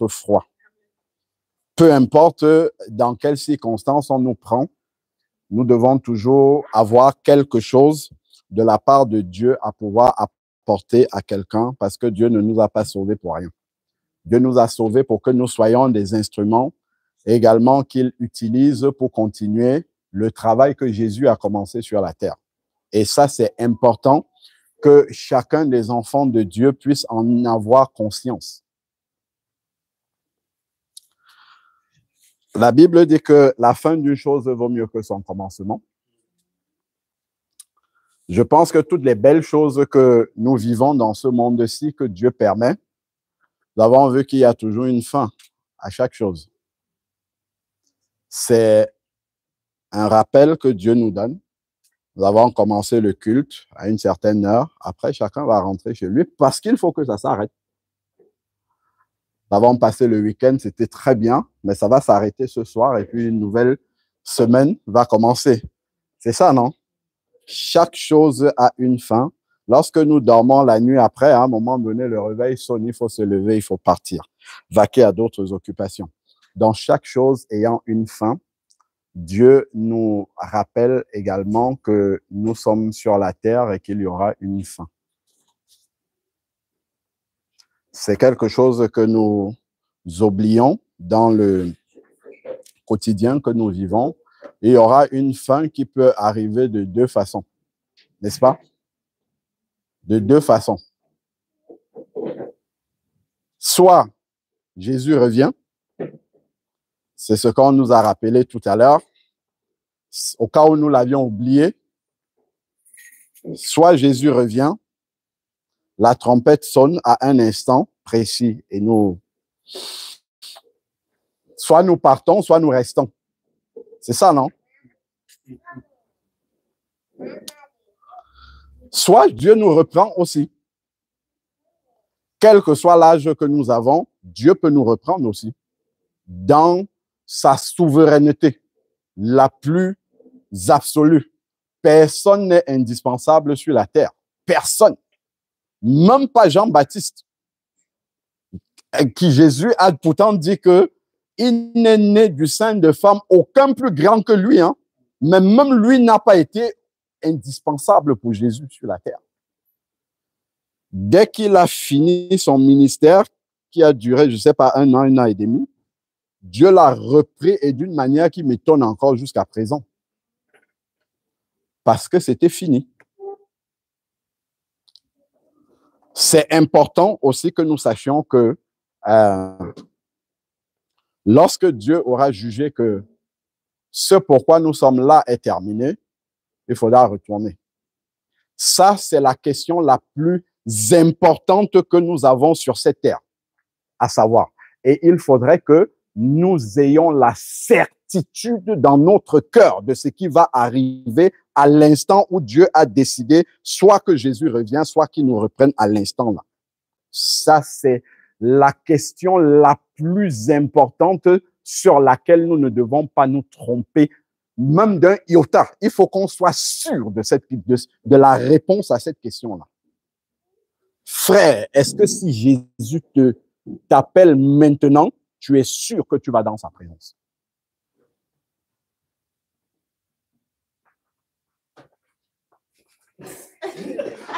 froid. Peu importe dans quelles circonstances on nous prend, nous devons toujours avoir quelque chose de la part de Dieu à pouvoir apporter à quelqu'un parce que Dieu ne nous a pas sauvés pour rien. Dieu nous a sauvés pour que nous soyons des instruments et également qu'il utilise pour continuer le travail que Jésus a commencé sur la terre. Et ça, c'est important que chacun des enfants de Dieu puisse en avoir conscience. La Bible dit que la fin d'une chose vaut mieux que son commencement. Je pense que toutes les belles choses que nous vivons dans ce monde-ci, que Dieu permet, nous avons vu qu'il y a toujours une fin à chaque chose. C'est un rappel que Dieu nous donne. Nous avons commencé le culte à une certaine heure. Après, chacun va rentrer chez lui parce qu'il faut que ça s'arrête. Nous avons passé le week-end, c'était très bien, mais ça va s'arrêter ce soir et puis une nouvelle semaine va commencer. C'est ça, non? Chaque chose a une fin. Lorsque nous dormons la nuit après, à un moment donné, le réveil sonne, il faut se lever, il faut partir, vaquer à d'autres occupations. Dans chaque chose ayant une fin, Dieu nous rappelle également que nous sommes sur la terre et qu'il y aura une fin. C'est quelque chose que nous oublions dans le quotidien que nous vivons. Il y aura une fin qui peut arriver de deux façons, n'est-ce pas? De deux façons. Soit Jésus revient, c'est ce qu'on nous a rappelé tout à l'heure, au cas où nous l'avions oublié. Soit Jésus revient, la trompette sonne à un instant précis et nous, soit nous partons, soit nous restons. C'est ça, non? Soit Dieu nous reprend aussi. Quel que soit l'âge que nous avons, Dieu peut nous reprendre aussi dans sa souveraineté la plus absolue. Personne n'est indispensable sur la terre. Personne. Même pas Jean-Baptiste, qui Jésus a pourtant dit que il n'est né du sein de femme aucun plus grand que lui, hein. Mais même lui n'a pas été indispensable pour Jésus sur la terre. Dès qu'il a fini son ministère, qui a duré, je ne sais pas, un an et demi, Dieu l'a repris et d'une manière qui m'étonne encore jusqu'à présent. Parce que c'était fini. C'est important aussi que nous sachions que lorsque Dieu aura jugé que ce pourquoi nous sommes là est terminé, il faudra retourner. Ça, c'est la question la plus importante que nous avons sur cette terre, à savoir. Et il faudrait que nous ayons la certitude dans notre cœur de ce qui va arriver à l'instant où Dieu a décidé, soit que Jésus revient, soit qu'il nous reprenne à l'instant là. Ça, c'est la question la plus importante sur laquelle nous ne devons pas nous tromper, même d'un iota. Il faut qu'on soit sûr de la réponse à cette question-là. Frère, est-ce que si Jésus t'appelle maintenant, tu es sûr que tu vas dans sa présence?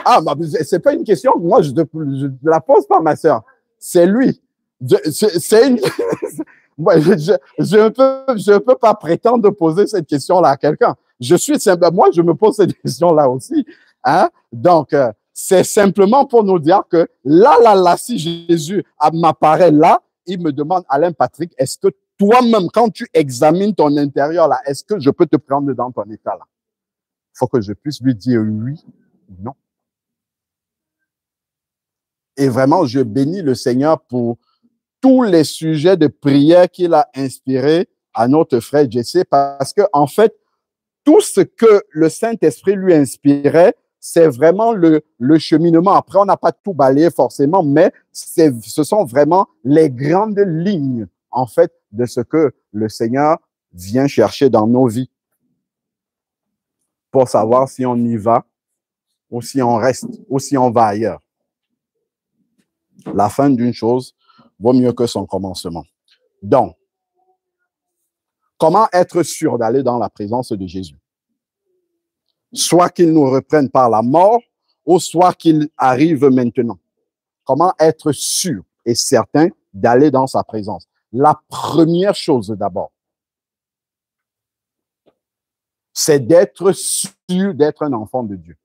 Ah, c'est pas une question, moi je la pose pas, ma sœur. C'est lui. C'est une... Moi, je ne peux pas prétendre poser cette question-là à quelqu'un. Moi, je me pose cette question-là aussi. Hein? Donc, c'est simplement pour nous dire que là, si Jésus m'apparaît là, il me demande, Alain Patrick, est-ce que toi-même, quand tu examines ton intérieur là, est-ce que je peux te prendre dans ton état là? Il faut que je puisse lui dire oui ou non. Et vraiment, je bénis le Seigneur pour tous les sujets de prière qu'il a inspirés à notre frère Jesse, parce que en fait, tout ce que le Saint-Esprit lui inspirait, c'est vraiment le cheminement. Après, on n'a pas tout balayé forcément, mais ce sont vraiment les grandes lignes, en fait, de ce que le Seigneur vient chercher dans nos vies pour savoir si on y va ou si on reste ou si on va ailleurs. La fin d'une chose vaut mieux que son commencement. Donc, comment être sûr d'aller dans la présence de Jésus? Soit qu'il nous reprenne par la mort, ou soit qu'il arrive maintenant. Comment être sûr et certain d'aller dans sa présence? La première chose d'abord, c'est d'être sûr d'être un enfant de Dieu.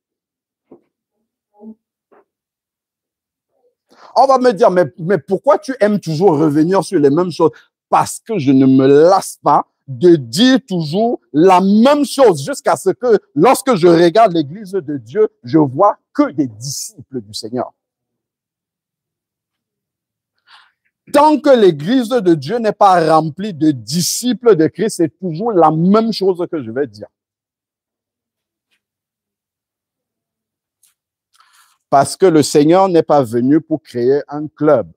On va me dire, mais pourquoi tu aimes toujours revenir sur les mêmes choses? Parce que je ne me lasse pas de dire toujours la même chose jusqu'à ce que, lorsque je regarde l'Église de Dieu, je vois que des disciples du Seigneur. Tant que l'Église de Dieu n'est pas remplie de disciples de Christ, c'est toujours la même chose que je vais dire. Parce que le Seigneur n'est pas venu pour créer un club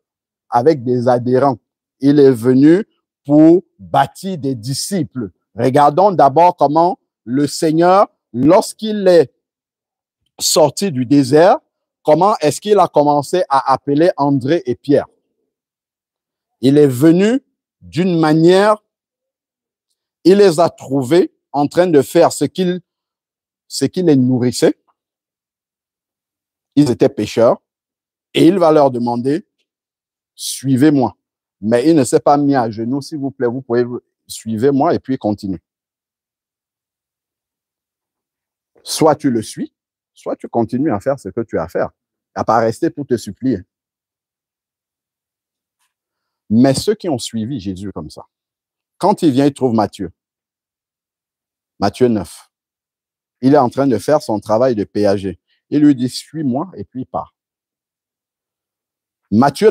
avec des adhérents. Il est venu pour bâtir des disciples. Regardons d'abord comment le Seigneur, lorsqu'il est sorti du désert, comment est-ce qu'il a commencé à appeler André et Pierre? Il est venu d'une manière, il les a trouvés en train de faire ce qui les nourrissait. Ils étaient pécheurs et il va leur demander, suivez-moi. Mais il ne s'est pas mis à genoux, s'il vous plaît, vous pouvez suivez-moi et puis continuer. Soit tu le suis, soit tu continues à faire ce que tu as à faire, à pas rester pour te supplier. Mais ceux qui ont suivi Jésus comme ça, quand il vient, il trouve Matthieu. Matthieu 9. Il est en train de faire son travail de péager. Il lui dit, suis-moi, et puis il part. Matthieu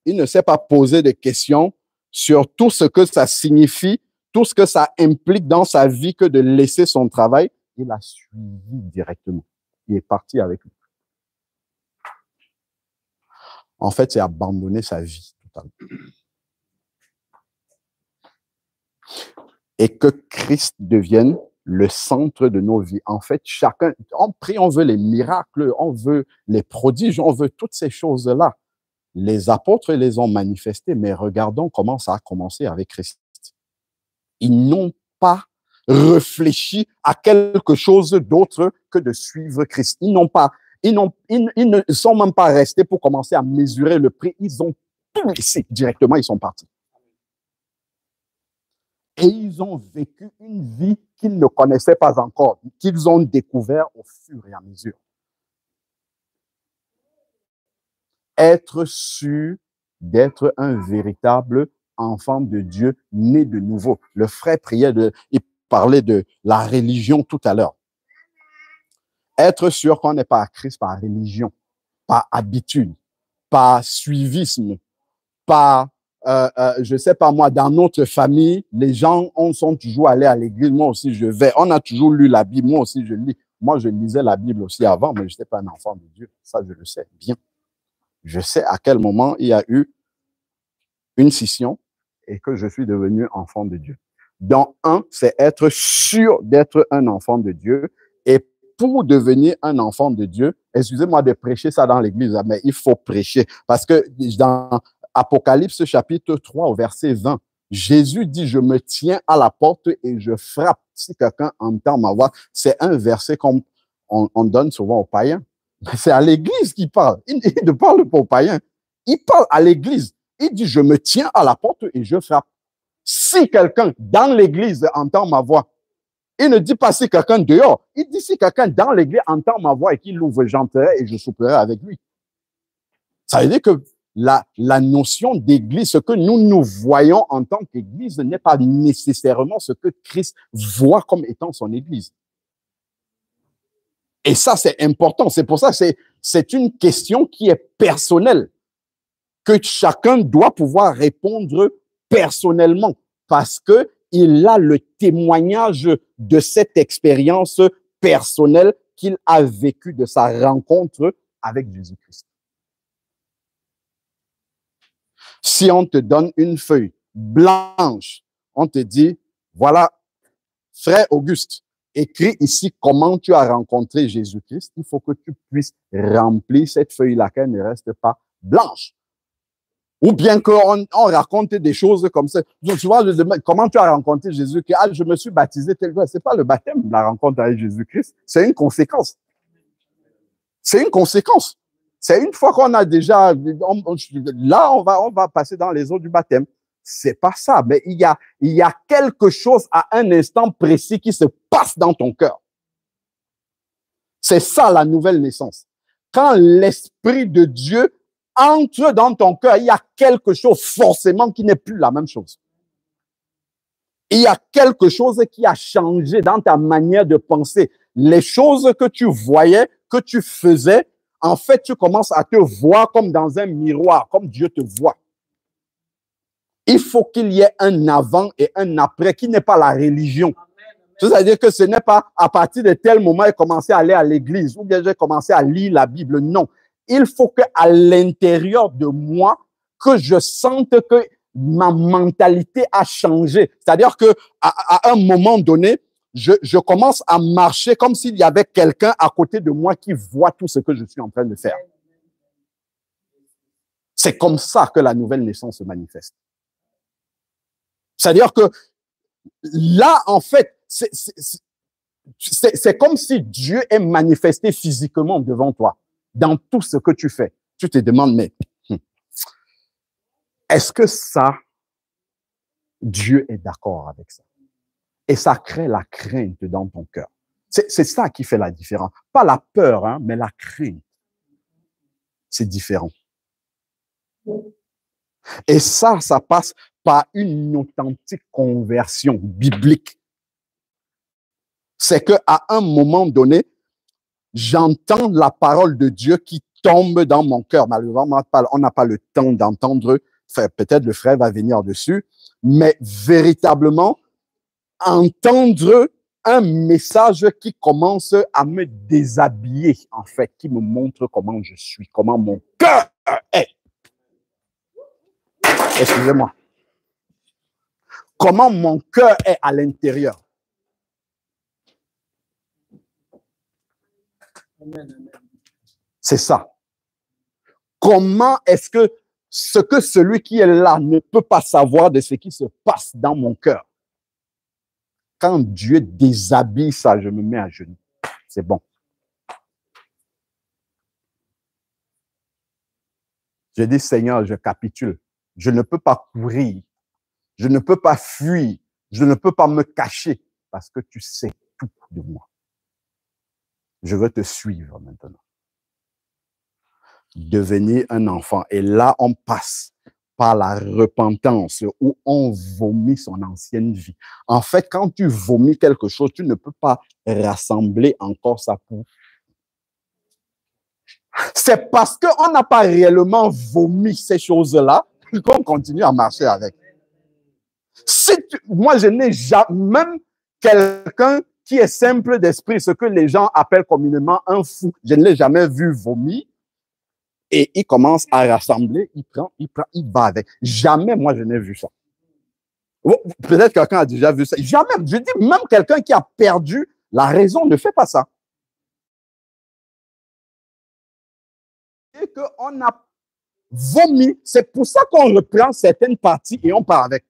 il ne s'est pas posé de questions sur tout ce que ça signifie, tout ce que ça implique dans sa vie que de laisser son travail. Il a suivi directement. Il est parti avec lui. En fait, c'est abandonner sa vie totalement. Et que Christ devienne le centre de nos vies. En fait, chacun, on prie, on veut les miracles, on veut les prodiges, on veut toutes ces choses-là. Les apôtres les ont manifestés, mais regardons comment ça a commencé avec Christ. Ils n'ont pas réfléchi à quelque chose d'autre que de suivre Christ. Ils ne sont même pas restés pour commencer à mesurer le prix. Ils ont tout laissé directement, ils sont partis. Et ils ont vécu une vie qu'ils ne connaissaient pas encore, qu'ils ont découvert au fur et à mesure. Être sûr d'être un véritable enfant de Dieu, né de nouveau. Le frère il parlait de la religion tout à l'heure. Être sûr qu'on n'est pas à Christ par religion, par habitude, par suivisme, par je sais pas moi, dans notre famille, les gens sont toujours allés à l'église. Moi aussi, je vais. On a toujours lu la Bible. Moi aussi, je lis. Moi, je lisais la Bible aussi avant, mais je n'étais pas un enfant de Dieu. Ça, je le sais bien. Je sais à quel moment il y a eu une scission et que je suis devenu enfant de Dieu. Donc, c'est être sûr d'être un enfant de Dieu. Et pour devenir un enfant de Dieu, excusez-moi de prêcher ça dans l'église, mais il faut prêcher. Parce que dans Apocalypse chapitre 3 au verset 20, Jésus dit, je me tiens à la porte et je frappe si quelqu'un entend ma voix. C'est un verset qu'on donne souvent aux païens. C'est à l'église qu'il parle. Il ne parle pas aux païens. Il parle à l'église. Il dit, je me tiens à la porte et je frappe. Si quelqu'un dans l'église entend ma voix, il ne dit pas si quelqu'un dehors. Il dit, si quelqu'un dans l'église entend ma voix et qu'il ouvre, j'entrerai et je souperai avec lui. Ça veut dire que la notion d'église, ce que nous voyons en tant qu'église n'est pas nécessairement ce que Christ voit comme étant son église. Et ça, c'est important. C'est pour ça que c'est une question qui est personnelle, que chacun doit pouvoir répondre personnellement parce que il a le témoignage de cette expérience personnelle qu'il a vécue de sa rencontre avec Jésus-Christ. Si on te donne une feuille blanche, on te dit, voilà, frère Auguste, écris ici comment tu as rencontré Jésus-Christ. Il faut que tu puisses remplir cette feuille-là, qu'elle ne reste pas blanche. Ou bien qu'on raconte des choses comme ça. Donc, tu vois, je demande, comment tu as rencontré Jésus? Ah, je me suis baptisé tel jour. C'est pas le baptême, la rencontre avec Jésus-Christ. C'est une conséquence. C'est une conséquence. C'est une fois qu'on a déjà, là, on va passer dans les eaux du baptême. C'est pas ça, mais il y a quelque chose à un instant précis qui se passe dans ton cœur. C'est ça la nouvelle naissance. Quand l'Esprit de Dieu entre dans ton cœur, il y a quelque chose forcément qui n'est plus la même chose. Il y a quelque chose qui a changé dans ta manière de penser. Les choses que tu voyais, que tu faisais, en fait, tu commences à te voir comme dans un miroir, comme Dieu te voit. Il faut qu'il y ait un avant et un après qui n'est pas la religion. C'est-à-dire que ce n'est pas à partir de tel moment j'ai commencé à aller à l'église ou bien j'ai commencé à lire la Bible. Non. Il faut qu'à l'intérieur de moi, que je sente que ma mentalité a changé. C'est-à-dire que à un moment donné, je commence à marcher comme s'il y avait quelqu'un à côté de moi qui voit tout ce que je suis en train de faire. C'est comme ça que la nouvelle naissance se manifeste. C'est-à-dire que là, en fait, c'est comme si Dieu est manifesté physiquement devant toi, dans tout ce que tu fais. Tu te demandes, mais est-ce que ça, Dieu est d'accord avec ça? Et ça crée la crainte dans ton cœur. C'est ça qui fait la différence. Pas la peur, hein, mais la crainte. C'est différent. Et ça passe par une authentique conversion biblique. C'est qu'à un moment donné, j'entends la parole de Dieu qui tombe dans mon cœur. Malheureusement, on n'a pas le temps d'entendre. Peut-être le frère va venir dessus. Mais véritablement, entendre un message qui commence à me déshabiller, en fait, qui me montre comment je suis, comment mon cœur est. Excusez-moi. Comment mon cœur est à l'intérieur. C'est ça. Comment est-ce que celui qui est là ne peut pas savoir de ce qui se passe dans mon cœur? Quand Dieu déshabille ça, je me mets à genoux. C'est bon. Je dis, Seigneur, je capitule. Je ne peux pas courir. Je ne peux pas fuir. Je ne peux pas me cacher parce que tu sais tout de moi. Je veux te suivre maintenant. Devenir un enfant. Et là, on passe par la repentance où on vomit son ancienne vie. En fait, quand tu vomis quelque chose, tu ne peux pas rassembler encore sa peau. C'est parce qu'on n'a pas réellement vomi ces choses-là qu'on continue à marcher avec. Moi, je n'ai jamais, même quelqu'un qui est simple d'esprit, ce que les gens appellent communément un fou, je ne l'ai jamais vu vomir. Et il commence à rassembler, il prend, il va avec. Jamais, moi, je n'ai vu ça. Peut-être quelqu'un a déjà vu ça. Jamais. Je dis, même quelqu'un qui a perdu la raison ne fait pas ça. Et qu'on a vomi, c'est pour ça qu'on reprend certaines parties et on part avec.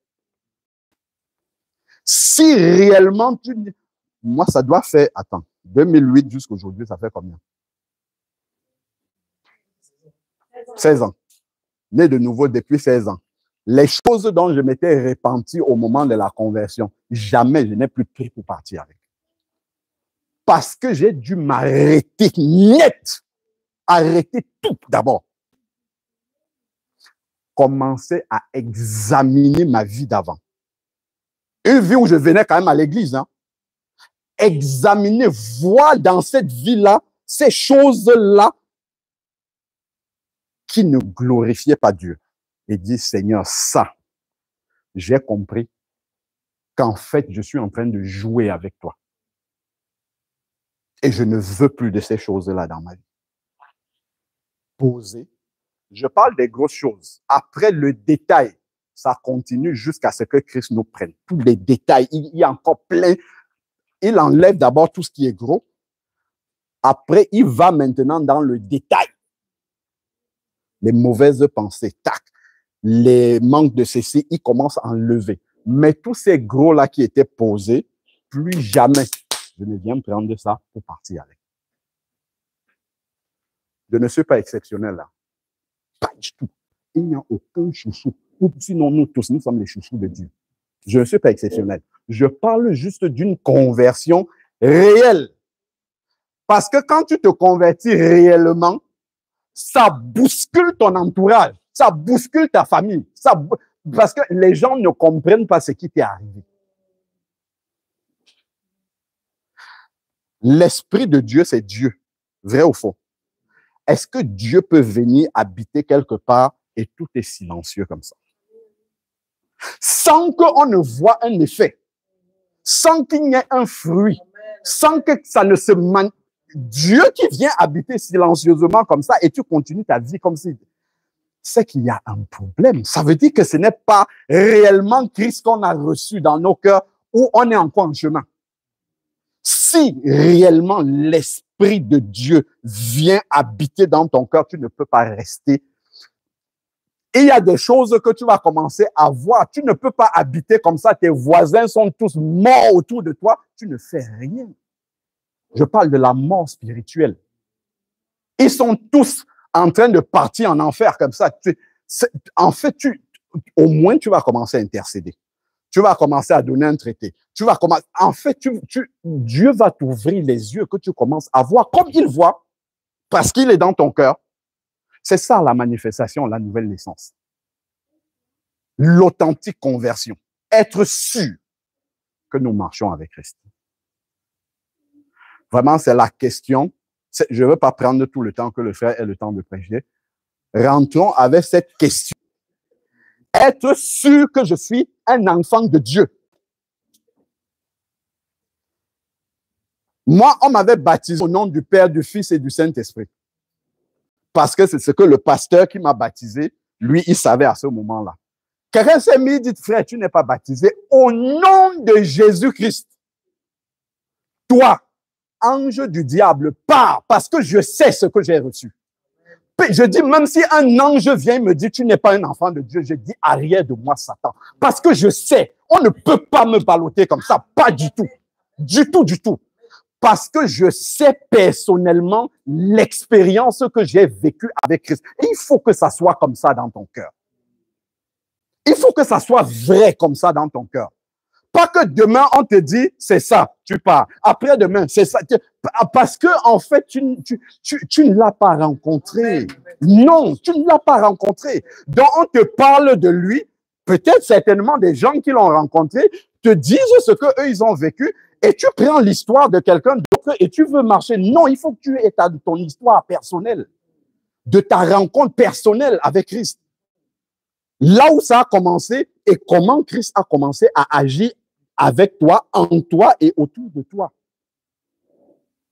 Si réellement tu dis, moi, ça doit faire, attends, 2008 jusqu'à aujourd'hui, ça fait combien? 16 ans. Né de nouveau depuis 16 ans. Les choses dont je m'étais repenti au moment de la conversion, jamais je n'ai plus pris pour partir avec. Parce que j'ai dû m'arrêter net. Arrêter tout d'abord. Commencer à examiner ma vie d'avant. Une vie où je venais quand même à l'église. Hein. Examiner, voir dans cette vie-là, ces choses-là qui ne glorifiaient pas Dieu. Et dire, Seigneur, ça, j'ai compris qu'en fait, je suis en train de jouer avec toi. Et je ne veux plus de ces choses-là dans ma vie. Poser. Je parle des grosses choses. Après, le détail, ça continue jusqu'à ce que Christ nous prenne. Tous les détails, il y a encore plein. Il enlève d'abord tout ce qui est gros. Après, il va maintenant dans le détail. Les mauvaises pensées, tac. les manques de ceci, ils commencent à enlever. Mais tous ces gros-là qui étaient posés, plus jamais je ne viens prendre ça pour partir avec. Je ne suis pas exceptionnel là. Pas du tout. Il n'y a aucun chouchou. Sinon, nous tous, nous sommes les chouchous de Dieu. Je ne suis pas exceptionnel. Je parle juste d'une conversion réelle. Parce que quand tu te convertis réellement, ça bouscule ton entourage, ça bouscule ta famille, parce que les gens ne comprennent pas ce qui t'est arrivé. L'Esprit de Dieu, c'est Dieu, vrai ou faux? Est-ce que Dieu peut venir habiter quelque part et tout est silencieux comme ça? Sans qu'on ne voit un effet, sans qu'il y ait un fruit, sans que ça ne se manifeste. Dieu qui vient habiter silencieusement comme ça et tu continues ta vie comme si... C'est qu'il y a un problème. Ça veut dire que ce n'est pas réellement Christ qu'on a reçu dans nos cœurs ou on est encore en chemin. Si réellement l'Esprit de Dieu vient habiter dans ton cœur, tu ne peux pas rester. Et il y a des choses que tu vas commencer à voir. Tu ne peux pas habiter comme ça. Tes voisins sont tous morts autour de toi. Tu ne fais rien. Je parle de la mort spirituelle. Ils sont tous en train de partir en enfer comme ça. En fait, au moins, tu vas commencer à intercéder. Tu vas commencer à donner un traité. En fait, Dieu va t'ouvrir les yeux que tu commences à voir comme il voit, parce qu'il est dans ton cœur. C'est ça la manifestation, la nouvelle naissance. L'authentique conversion. Être sûr que nous marchons avec Christ. Vraiment, c'est la question. Je ne veux pas prendre tout le temps que le frère ait le temps de prêcher. Rentrons avec cette question. Être sûr que je suis un enfant de Dieu. Moi, on m'avait baptisé au nom du Père, du Fils et du Saint-Esprit. Parce que c'est ce que le pasteur qui m'a baptisé, lui, il savait à ce moment-là. Quelqu'un s'est mis, dit, frère, tu n'es pas baptisé au nom de Jésus-Christ. Toi, ange du diable, pars, parce que je sais ce que j'ai reçu. Je dis, même si un ange vient et me dit, tu n'es pas un enfant de Dieu, je dis, arrière de moi, Satan. Parce que je sais, on ne peut pas me balloter comme ça, pas du tout. Du tout, du tout. Parce que je sais personnellement l'expérience que j'ai vécue avec Christ. Et il faut que ça soit comme ça dans ton cœur. Il faut que ça soit vrai comme ça dans ton cœur. Pas que demain, on te dit, c'est ça, tu pars. Après-demain, c'est ça. Parce que, en fait, tu ne l'as pas rencontré. Non, tu ne l'as pas rencontré. Donc, on te parle de lui. Peut-être, certainement, des gens qui l'ont rencontré te disent ce que eux ils ont vécu et tu prends l'histoire de quelqu'un d'autre et tu veux marcher. Non, il faut que tu aies ton histoire personnelle, de ta rencontre personnelle avec Christ. Là où ça a commencé et comment Christ a commencé à agir avec toi, en toi et autour de toi.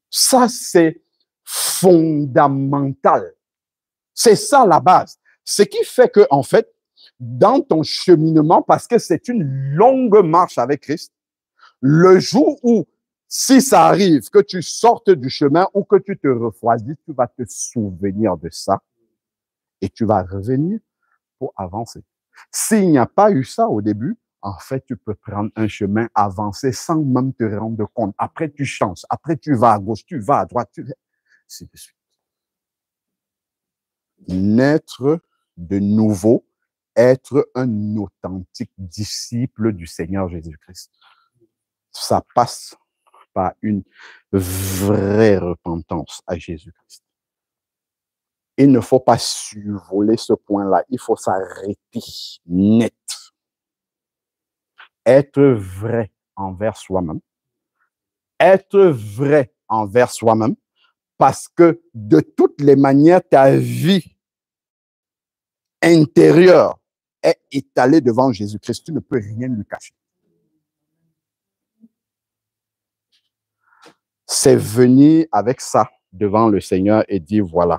Ça, c'est fondamental. C'est ça la base. Ce qui fait que, en fait, dans ton cheminement, parce que c'est une longue marche avec Christ, le jour où, si ça arrive, que tu sortes du chemin ou que tu te refroidis, tu vas te souvenir de ça et tu vas revenir pour avancer. S'il n'y a pas eu ça au début, en fait, tu peux prendre un chemin avancé sans même te rendre compte. Après, tu changes. Après, tu vas à gauche, tu vas à droite, ainsi de suite. Naître de nouveau, être un authentique disciple du Seigneur Jésus-Christ. Ça passe par une vraie repentance à Jésus-Christ. Il ne faut pas survoler ce point-là. Il faut s'arrêter net. Être vrai envers soi-même. Être vrai envers soi-même parce que de toutes les manières, ta vie intérieure est étalée devant Jésus-Christ. Tu ne peux rien lui cacher. C'est venir avec ça devant le Seigneur et dire, voilà,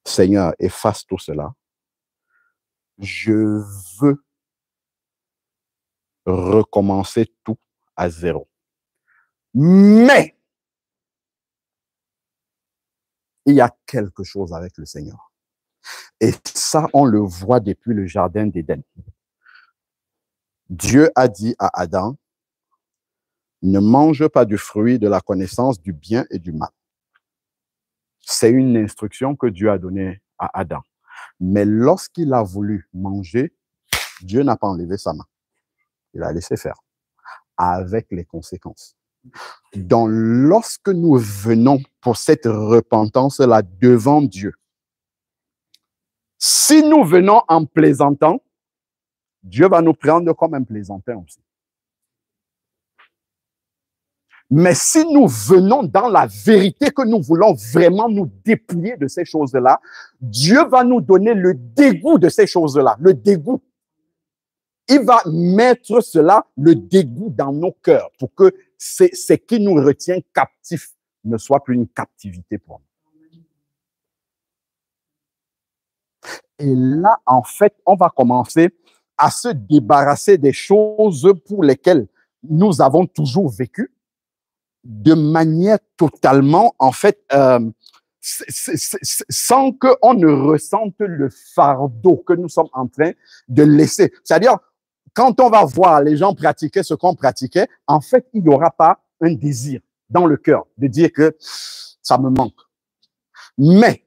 Seigneur, efface tout cela. Je veux recommencer tout à zéro. Mais, il y a quelque chose avec le Seigneur. Et ça, on le voit depuis le jardin d'Éden. Dieu a dit à Adam, ne mange pas du fruit de la connaissance du bien et du mal. C'est une instruction que Dieu a donnée à Adam. Mais lorsqu'il a voulu manger, Dieu n'a pas enlevé sa main. Il a laissé faire, avec les conséquences. Donc, lorsque nous venons pour cette repentance-là devant Dieu, si nous venons en plaisantant, Dieu va nous prendre comme un plaisantin aussi. Mais si nous venons dans la vérité que nous voulons vraiment nous dépouiller de ces choses-là, Dieu va nous donner le dégoût de ces choses-là, le dégoût. Il va mettre cela, le dégoût dans nos cœurs pour que ce qui nous retient captifs ne soit plus une captivité pour nous. Et là, en fait, on va commencer à se débarrasser des choses pour lesquelles nous avons toujours vécu de manière totalement, en fait, sans qu'on ne ressente le fardeau que nous sommes en train de laisser. C'est-à-dire, quand on va voir les gens pratiquer ce qu'on pratiquait, en fait, il n'y aura pas un désir dans le cœur de dire que ça me manque. Mais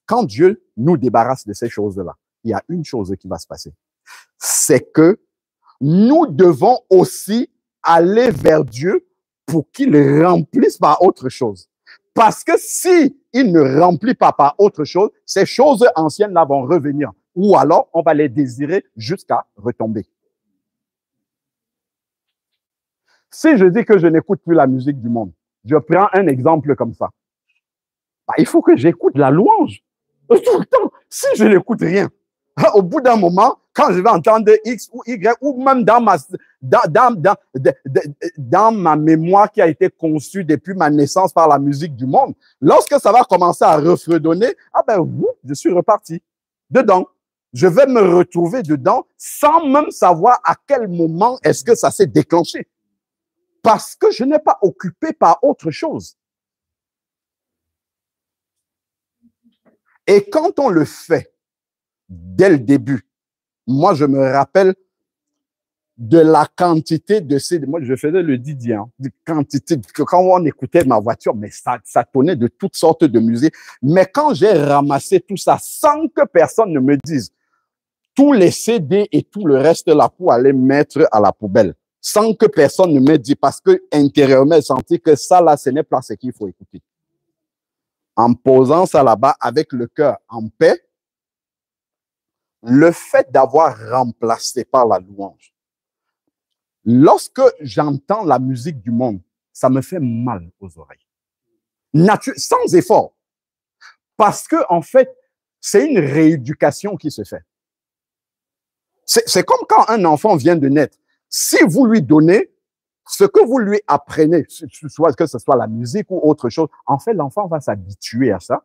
quand Dieu nous débarrasse de ces choses-là, il y a une chose qui va se passer. C'est que nous devons aussi aller vers Dieu pour qu'il remplisse par autre chose. Parce que si il ne remplit pas par autre chose, ces choses anciennes-là vont revenir. Ou alors, on va les désirer jusqu'à retomber. Si je dis que je n'écoute plus la musique du monde, je prends un exemple comme ça. Bah, il faut que j'écoute la louange. Tout le temps. Si je n'écoute rien, au bout d'un moment, quand je vais entendre X ou Y, ou même dans ma mémoire qui a été conçue depuis ma naissance par la musique du monde, lorsque ça va commencer à refredonner, ah ben, je suis reparti dedans. Je vais me retrouver dedans sans même savoir à quel moment est-ce que ça s'est déclenché. Parce que je n'ai pas occupé par autre chose. Et quand on le fait dès le début, moi, je me rappelle de la quantité de ces... Moi, je faisais le Didier, hein, de quantité, quand on écoutait ma voiture, mais ça tournait de toutes sortes de musique. Mais quand j'ai ramassé tout ça, sans que personne ne me dise, tous les CD et tout le reste là pour aller mettre à la poubelle, sans que personne ne me dise, parce que intérieurement, j'ai senti que ça là, ce n'est pas ce qu'il faut écouter. En posant ça là-bas avec le cœur en paix, le fait d'avoir remplacé par la louange, lorsque j'entends la musique du monde, ça me fait mal aux oreilles. Sans effort. Parce que, en fait, c'est une rééducation qui se fait. C'est comme quand un enfant vient de naître. Si vous lui donnez ce que vous lui apprenez, soit que ce soit la musique ou autre chose, en fait, l'enfant va s'habituer à ça.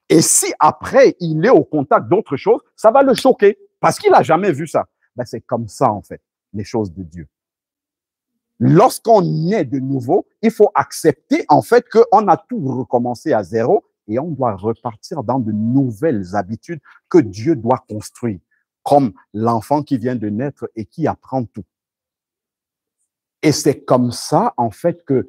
Et si après, il est au contact d'autres choses, ça va le choquer parce qu'il n'a jamais vu ça. Ben, c'est comme ça, en fait, les choses de Dieu. Lorsqu'on naît de nouveau, il faut accepter, en fait, qu'on a tout recommencé à zéro et on doit repartir dans de nouvelles habitudes que Dieu doit construire, comme l'enfant qui vient de naître et qui apprend tout. Et c'est comme ça, en fait, que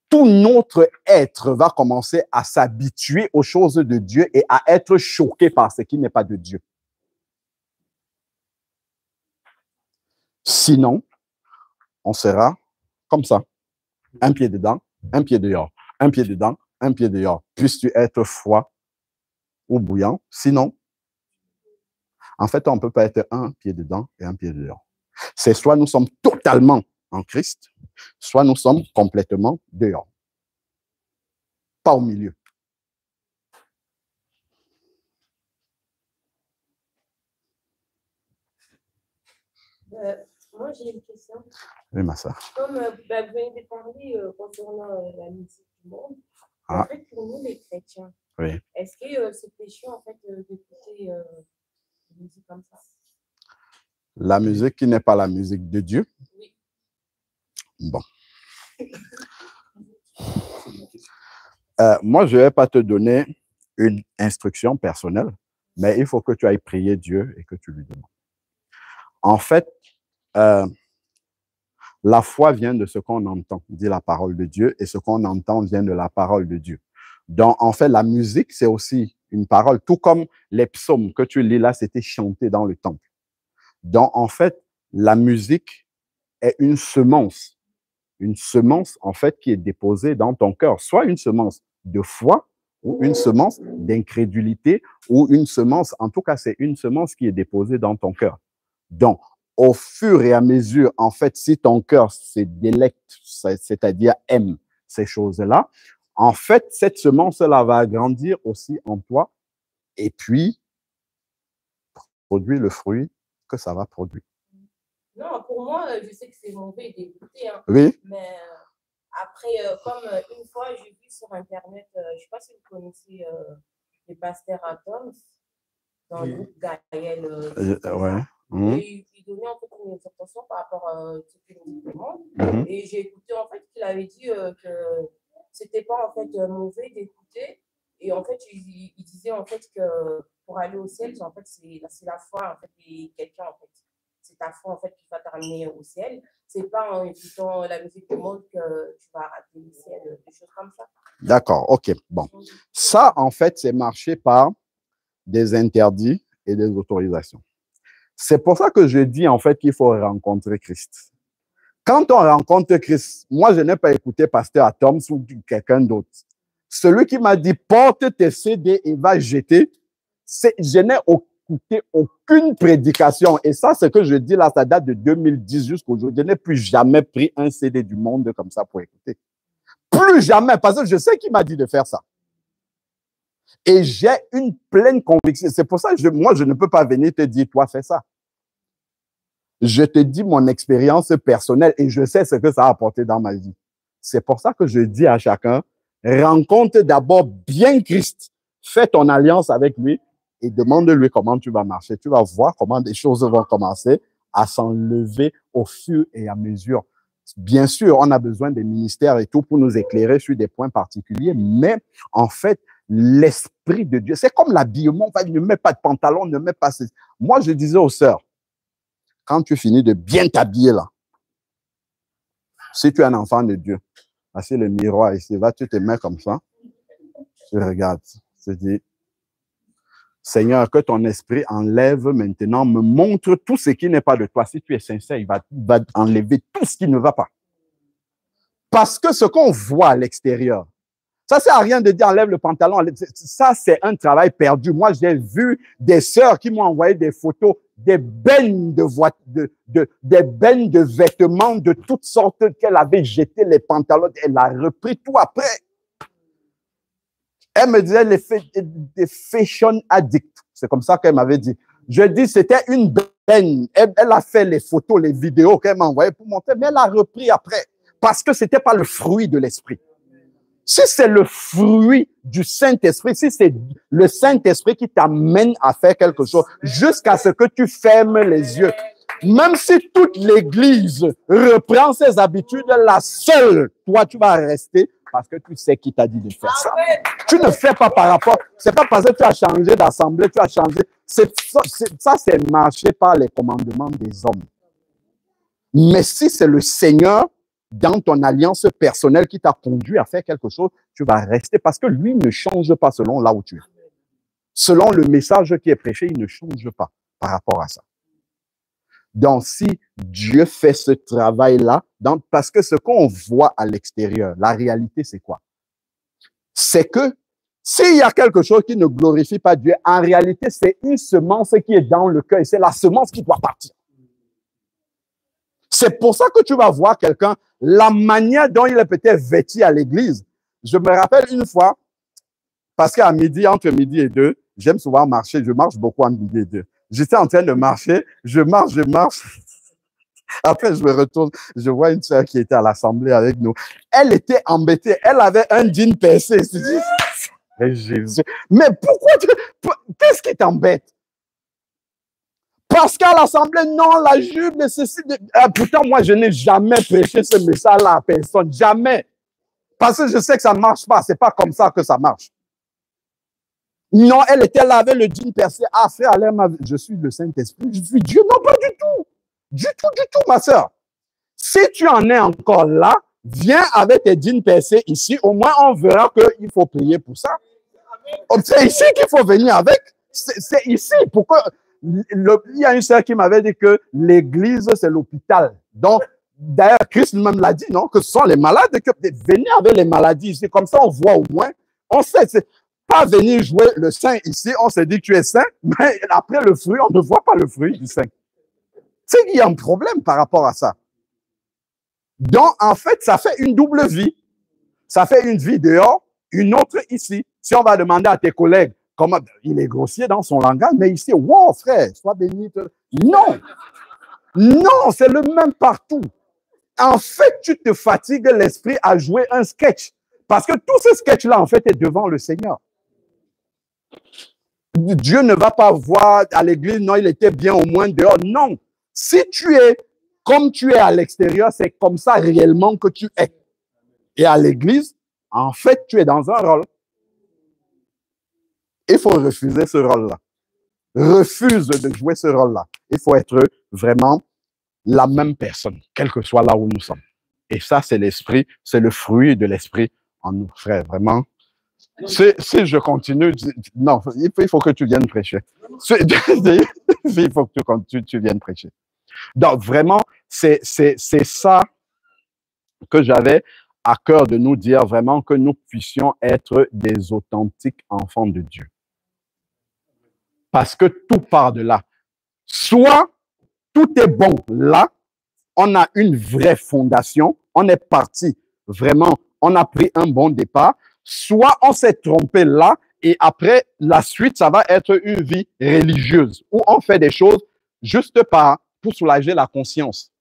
tout notre être va commencer à s'habituer aux choses de Dieu et à être choqué par ce qui n'est pas de Dieu. Sinon, on sera comme ça. Un pied dedans, un pied dehors. Un pied dedans, un pied dehors. Puisses-tu être froid ou bouillant? Sinon, en fait, on ne peut pas être un pied dedans et un pied dehors. C'est soit nous sommes totalement en Christ, soit nous sommes complètement dehors. Pas au milieu. Moi, j'ai une question. Oui, ma soeur. Comme vous venez de parler concernant la musique du monde, en fait, pour nous, les chrétiens, oui. Est-ce que c'est péché, en fait, d'écouter une musique comme ça? La musique qui n'est pas la musique de Dieu? Oui. Bon. Moi, je ne vais pas te donner une instruction personnelle Mais il faut que tu ailles prier Dieu et que tu lui demandes. En fait, la foi vient de ce qu'on entend, dit la parole de Dieu, et ce qu'on entend vient de la parole de Dieu. Donc, en fait, la musique, c'est aussi une parole, tout comme les psaumes que tu lis là, c'était chanté dans le temple. Donc, en fait, la musique est une semence, en fait, qui est déposée dans ton cœur, soit une semence de foi, ou une semence d'incrédulité, ou une semence, en tout cas, c'est une semence qui est déposée dans ton cœur. Donc, au fur et à mesure, en fait, si ton cœur se délecte, c'est-à-dire aime ces choses-là, en fait, cette semence-là va grandir aussi en toi et puis produire le fruit que ça va produire. Non, pour moi, je sais que c'est mauvais d'écouter, hein, Oui. mais après, comme une fois, j'ai vu sur Internet, je ne sais pas si vous connaissez les pasteurs Atoms, dans le groupe Gaël. Ouais. Et il donnait en fait une exhortation par rapport à ce que nous demandons. Et j'ai écouté en fait qu'il avait dit que c'était pas en fait mauvais d'écouter. Et en fait, il disait en fait que pour aller au ciel, en fait, c'est la foi en fait de quelqu'un en fait. C'est ta foi en fait qui va t'amener au ciel. C'est pas en écoutant la musique du monde que tu vas rater le ciel, des choses comme ça. D'accord, ok. Bon. Ça, en fait, c'est marché par des interdits et des autorisations. C'est pour ça que je dis en fait qu'il faut rencontrer Christ. Quand on rencontre Christ, moi je n'ai pas écouté Pasteur Atoms ou quelqu'un d'autre. Celui qui m'a dit porte tes CD et va jeter, je n'ai écouté aucune prédication. Et ça, ce que je dis là, ça date de 2010 jusqu'aujourd'hui. Je n'ai plus jamais pris un CD du monde comme ça pour écouter. Plus jamais, parce que je sais qui m'a dit de faire ça. Et j'ai une pleine conviction. C'est pour ça que moi, je ne peux pas venir te dire, toi, fais ça. Je te dis mon expérience personnelle et je sais ce que ça a apporté dans ma vie. C'est pour ça que je dis à chacun, rencontre d'abord bien Christ. Fais ton alliance avec lui et demande-lui comment tu vas marcher. Tu vas voir comment des choses vont commencer à s'enlever au fur et à mesure. Bien sûr, on a besoin des ministères et tout pour nous éclairer sur des points particuliers, mais en fait, l'Esprit de Dieu, c'est comme l'habillement, ne mets pas de pantalon, ne mets pas... Moi, je disais aux sœurs, quand tu finis de bien t'habiller là, si tu es un enfant de Dieu, assieds le miroir ici, va, tu te mets comme ça, tu regardes, tu dis, Seigneur, que ton esprit enlève maintenant, me montre tout ce qui n'est pas de toi. Si tu es sincère, il va enlever tout ce qui ne va pas. Parce que ce qu'on voit à l'extérieur, ça sert à rien de dire enlève le pantalon. Ça, c'est un travail perdu. Moi, j'ai vu des sœurs qui m'ont envoyé des photos, des bennes des bennes de vêtements de toutes sortes qu'elle avait jeté les pantalons. Elle a repris tout après. Elle me disait des fashion addicts. C'est comme ça qu'elle m'avait dit. Je dis, c'était une benne. Elle a fait les photos, les vidéos qu'elle m'a envoyées pour montrer, mais elle a repris après. Parce que c'était pas le fruit de l'esprit. Si c'est le fruit du Saint-Esprit, si c'est le Saint-Esprit qui t'amène à faire quelque chose, jusqu'à ce que tu fermes les yeux, même si toute l'Église reprend ses habitudes, la seule, toi, tu vas rester parce que tu sais qui t'a dit de faire ça. Tu ne fais pas par rapport, c'est pas parce que tu as changé d'assemblée, tu as changé. Ça, c'est marché par les commandements des hommes. Mais si c'est le Seigneur, dans ton alliance personnelle qui t'a conduit à faire quelque chose, tu vas rester parce que lui ne change pas selon là où tu es. Selon le message qui est prêché, il ne change pas par rapport à ça. Donc, si Dieu fait ce travail-là, parce que ce qu'on voit à l'extérieur, la réalité, c'est quoi? C'est que s'il y a quelque chose qui ne glorifie pas Dieu, en réalité, c'est une semence qui est dans le cœur et c'est la semence qui doit partir. C'est pour ça que tu vas voir quelqu'un, la manière dont il est peut-être vêtu à l'église. Je me rappelle une fois, parce qu'à midi, entre midi et 2, j'aime souvent marcher, je marche beaucoup entre midi et 2. J'étais en train de marcher, je marche. Après, je me retourne, je vois une sœur qui était à l'assemblée avec nous. Elle était embêtée, elle avait un jean percé. Je dis, Jésus, mais pourquoi qu'est-ce qui t'embête? Parce qu'à l'assemblée, non, la jupe, ceci. Pourtant, moi, je n'ai jamais prêché ce message-là à personne. Jamais. Parce que je sais que ça ne marche pas. Ce n'est pas comme ça que ça marche. Non, elle était là avec le jean percé. Ah, frère, je suis le Saint-Esprit, je suis Dieu. Non, pas du tout. Du tout, ma soeur. Si tu en es encore là, viens avec tes jeans percés ici. Au moins, on verra qu'il faut prier pour ça. C'est ici qu'il faut venir avec. C'est ici. Pourquoi? Il y a une sœur qui m'avait dit que l'église, c'est l'hôpital. Donc, d'ailleurs, Christ même l'a dit, non? Que ce sont les malades, que venez avec les maladies ici. Comme ça, on voit au moins. On sait, c'est pas venir jouer le saint ici. On se dit que tu es saint, mais après le fruit, on ne voit pas le fruit du saint. C'est qu'il y a un problème par rapport à ça. Donc, en fait, ça fait une double vie. Ça fait une vie dehors, une autre ici. Si on va demander à tes collègues, comment il est grossier dans son langage, mais ici, wow, frère, sois béni. Non, non, c'est le même partout. En fait, tu te fatigues l'esprit à jouer un sketch. Parce que tout ce sketch-là, en fait, est devant le Seigneur. Dieu ne va pas voir à l'église, non, il était bien au moins dehors. Non. Si tu es comme tu es à l'extérieur, c'est comme ça réellement que tu es. Et à l'église, en fait, tu es dans un rôle. Il faut refuser ce rôle-là. Refuse de jouer ce rôle-là. Il faut être vraiment la même personne, quel que soit là où nous sommes. Et ça, c'est l'esprit, c'est le fruit de l'esprit en nous, frère, vraiment. Si je continue, non, il faut que tu viennes prêcher. Il faut que tu viennes prêcher. Donc, vraiment, c'est ça que j'avais à cœur de nous dire, vraiment, que nous puissions être des authentiques enfants de Dieu. Parce que tout part de là. Soit tout est bon là, on a une vraie fondation, on est parti vraiment, on a pris un bon départ, soit on s'est trompé là, et après, la suite, ça va être une vie religieuse, où on fait des choses juste pour soulager la conscience.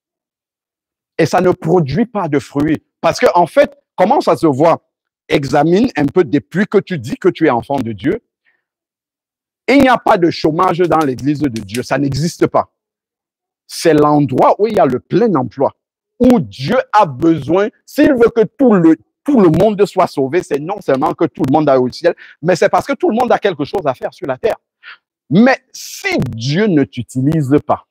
Et ça ne produit pas de fruits. Parce que, en fait, comment ça se voit? Examine un peu depuis que tu dis que tu es enfant de Dieu. Il n'y a pas de chômage dans l'église de Dieu. Ça n'existe pas. C'est l'endroit où il y a le plein emploi, où Dieu a besoin, s'il veut que tout le monde soit sauvé, c'est non seulement que tout le monde aille au ciel, mais c'est parce que tout le monde a quelque chose à faire sur la terre. Mais si Dieu ne t'utilise pas,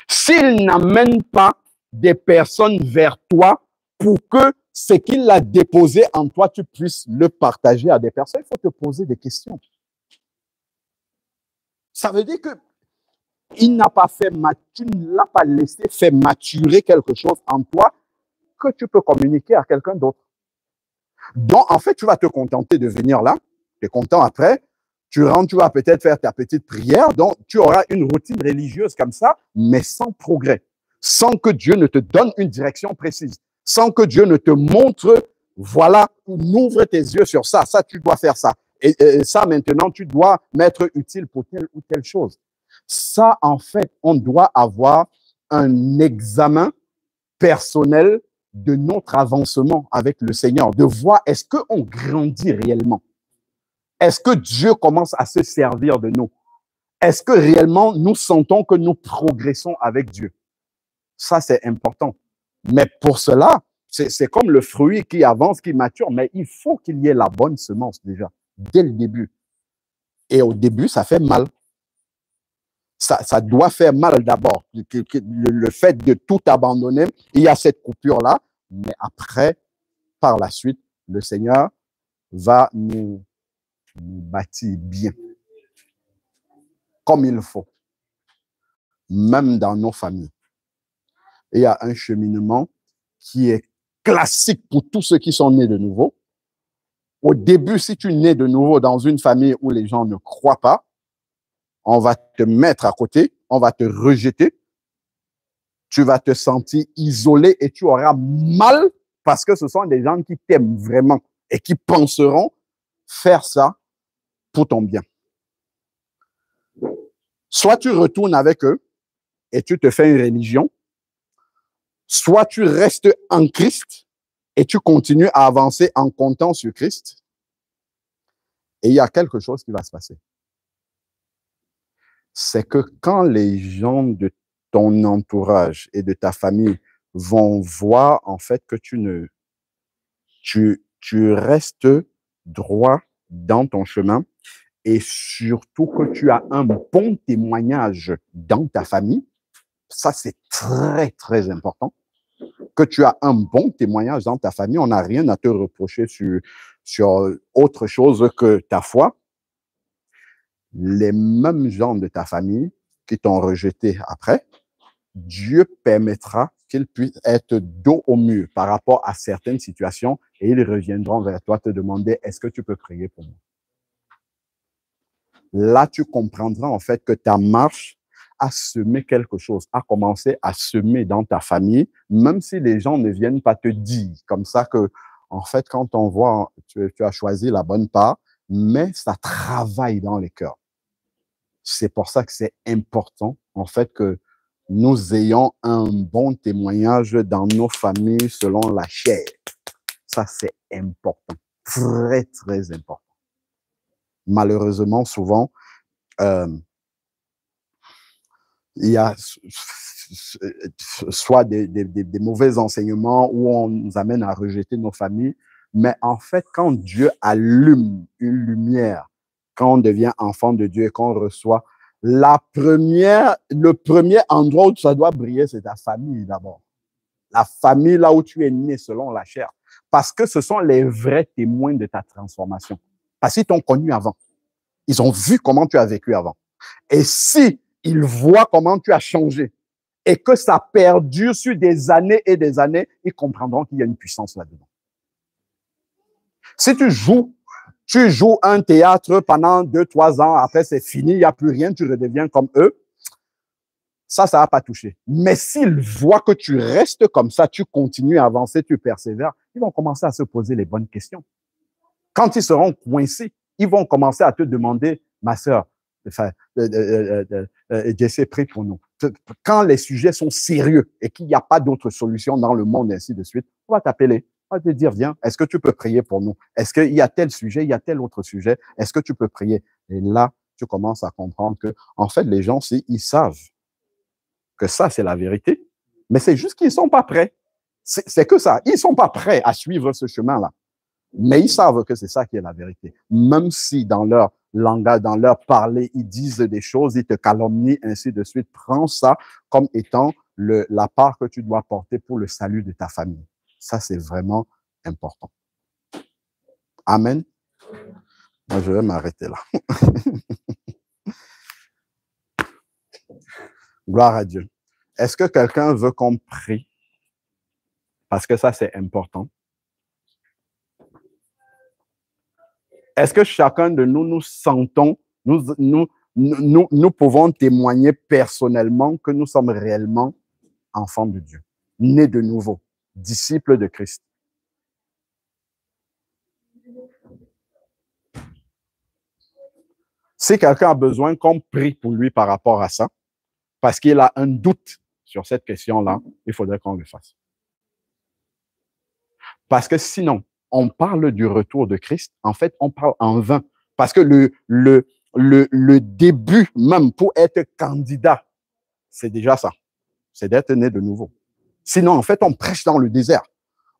s'il n'amène pas des personnes vers toi pour que ce qu'il a déposé en toi, tu puisses le partager à des personnes, il faut te poser des questions. Ça veut dire que tu ne l'as pas laissé faire maturer quelque chose en toi que tu peux communiquer à quelqu'un d'autre. Donc, en fait, tu vas te contenter de venir là, tu es content après, tu rentres, tu vas peut-être faire ta petite prière, donc tu auras une routine religieuse comme ça, mais sans progrès, sans que Dieu ne te donne une direction précise, sans que Dieu ne te montre, voilà, ouvre tes yeux sur ça, ça tu dois faire ça, et ça maintenant tu dois m'être utile pour telle ou telle chose. Ça, en fait, on doit avoir un examen personnel de notre avancement avec le Seigneur, de voir est-ce qu'on grandit réellement? Est-ce que Dieu commence à se servir de nous? Est-ce que réellement nous sentons que nous progressons avec Dieu? Ça, c'est important. Mais pour cela, c'est comme le fruit qui avance, qui mature, mais il faut qu'il y ait la bonne semence déjà, dès le début. Et au début, ça fait mal. Ça doit faire mal d'abord. Le fait de tout abandonner, il y a cette coupure-là, mais après, par la suite, le Seigneur va nous bâtir bien, comme il faut, même dans nos familles. Et il y a un cheminement qui est classique pour tous ceux qui sont nés de nouveau. Au début, si tu nais de nouveau dans une famille où les gens ne croient pas, on va te mettre à côté, on va te rejeter, tu vas te sentir isolé et tu auras mal parce que ce sont des gens qui t'aiment vraiment et qui penseront faire ça pour ton bien. Soit tu retournes avec eux et tu te fais une religion, soit tu restes en Christ et tu continues à avancer en comptant sur Christ. Et il y a quelque chose qui va se passer. C'est que quand les gens de ton entourage et de ta famille vont voir en fait que tu restes droit dans ton chemin et surtout que tu as un bon témoignage dans ta famille. Ça, c'est très, très important. Que tu as un bon témoignage dans ta famille, on n'a rien à te reprocher sur autre chose que ta foi. Les mêmes gens de ta famille qui t'ont rejeté après, Dieu permettra qu'ils puissent être dos au mur par rapport à certaines situations et ils reviendront vers toi te demander, est-ce que tu peux prier pour moi? Là, tu comprendras en fait que ta marche a semé quelque chose, a commencé à semer dans ta famille, même si les gens ne viennent pas te dire comme ça que, en fait, quand on voit, tu as choisi la bonne part, mais ça travaille dans les cœurs. C'est pour ça que c'est important, en fait, que nous ayons un bon témoignage dans nos familles selon la chair. Ça, c'est important. Très, très important. Malheureusement, souvent, il y a soit des mauvais enseignements où on nous amène à rejeter nos familles. Mais en fait, quand Dieu allume une lumière, quand on devient enfant de Dieu et qu'on reçoit, le premier endroit où ça doit briller, c'est ta famille d'abord. La famille là où tu es né selon la chair. Parce que ce sont les vrais témoins de ta transformation. Parce qu'ils t'ont connu avant. Ils ont vu comment tu as vécu avant. Et si ils voient comment tu as changé et que ça perdure sur des années et des années, ils comprendront qu'il y a une puissance là-dedans. Si tu joues un théâtre pendant 2-3 ans, après c'est fini, il n'y a plus rien, tu redeviens comme eux, ça ne va pas toucher. Mais s'ils voient que tu restes comme ça, tu continues à avancer, tu persévères, ils vont commencer à se poser les bonnes questions. Quand ils seront coincés, ils vont commencer à te demander, ma sœur, Jesse, prie pour nous. Quand les sujets sont sérieux et qu'il n'y a pas d'autre solution dans le monde, et ainsi de suite, on va t'appeler. On va te dire, viens, est-ce que tu peux prier pour nous? Est-ce qu'il y a tel sujet, il y a tel autre sujet? Est-ce que tu peux prier? Et là, tu commences à comprendre que, en fait, les gens, ils savent que ça, c'est la vérité, mais c'est juste qu'ils ne sont pas prêts. C'est que ça. Ils ne sont pas prêts à suivre ce chemin-là. Mais ils savent que c'est ça qui est la vérité. Même si dans leur langage, dans leur parler, ils disent des choses, ils te calomnient, ainsi de suite. Prends ça comme étant la part que tu dois porter pour le salut de ta famille. Ça, c'est vraiment important. Amen. Moi, je vais m'arrêter là. Gloire à Dieu. Est-ce que quelqu'un veut qu'on prie? Parce que ça, c'est important. Est-ce que chacun de nous, nous sentons, nous pouvons témoigner personnellement que nous sommes réellement enfants de Dieu, nés de nouveau, disciples de Christ? Si quelqu'un a besoin qu'on prie pour lui par rapport à ça, parce qu'il a un doute sur cette question-là, il faudrait qu'on le fasse. Parce que sinon, on parle du retour de Christ, en fait, on parle en vain. Parce que le début, même pour être candidat, c'est déjà ça. C'est d'être né de nouveau. Sinon, en fait, on prêche dans le désert.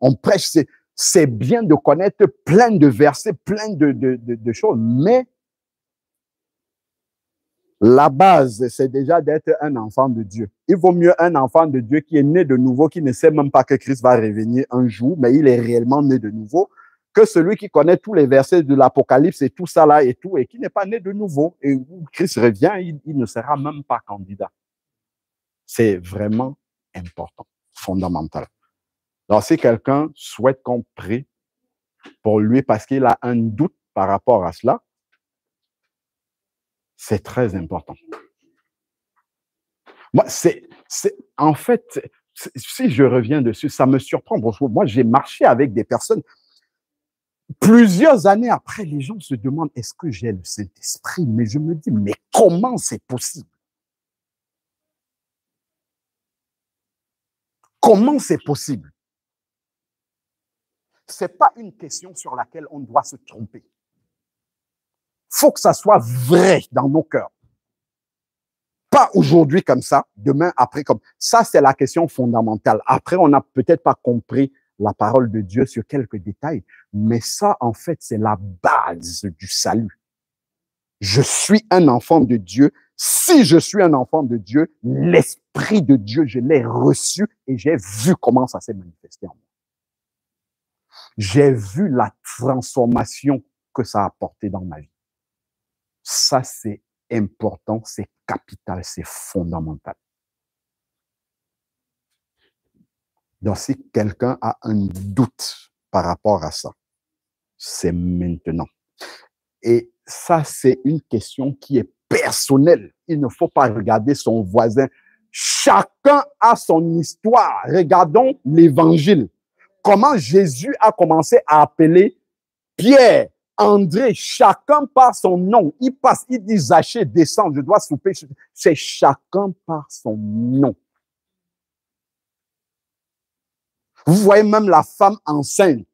On prêche, c'est bien de connaître plein de versets, plein de choses, mais la base, c'est déjà d'être un enfant de Dieu. Il vaut mieux un enfant de Dieu qui est né de nouveau, qui ne sait même pas que Christ va revenir un jour, mais il est réellement né de nouveau, que celui qui connaît tous les versets de l'Apocalypse et tout ça là et tout, et qui n'est pas né de nouveau. Et où Christ revient, il ne sera même pas candidat. C'est vraiment important, fondamental. Alors, si quelqu'un souhaite qu'on prie pour lui parce qu'il a un doute par rapport à cela, c'est très important. Moi, en fait, si je reviens dessus, ça me surprend. Moi, j'ai marché avec des personnes. Plusieurs années après, les gens se demandent, est-ce que j'ai le Saint-Esprit? Mais je me dis, mais comment c'est possible? Comment c'est possible? Ce n'est pas une question sur laquelle on doit se tromper. Il faut que ça soit vrai dans nos cœurs. Pas aujourd'hui comme ça, demain après comme ça. C'est la question fondamentale. Après, on n'a peut-être pas compris la parole de Dieu sur quelques détails, Mais ça, en fait, c'est la base du salut. Je suis un enfant de Dieu. Si je suis un enfant de Dieu, l'Esprit de Dieu, je l'ai reçu et j'ai vu comment ça s'est manifesté en moi. J'ai vu la transformation que ça a apporté dans ma vie. Ça, c'est important, c'est capital, c'est fondamental. Donc, si quelqu'un a un doute par rapport à ça, c'est maintenant. Et ça, c'est une question qui est personnelle. Il ne faut pas regarder son voisin. Chacun a son histoire. Regardons l'évangile. Comment Jésus a commencé à appeler Pierre, André, chacun par son nom. Il passe, il dit Zachée, descends, je dois souper. C'est chacun par son nom. Vous voyez même la femme enceinte.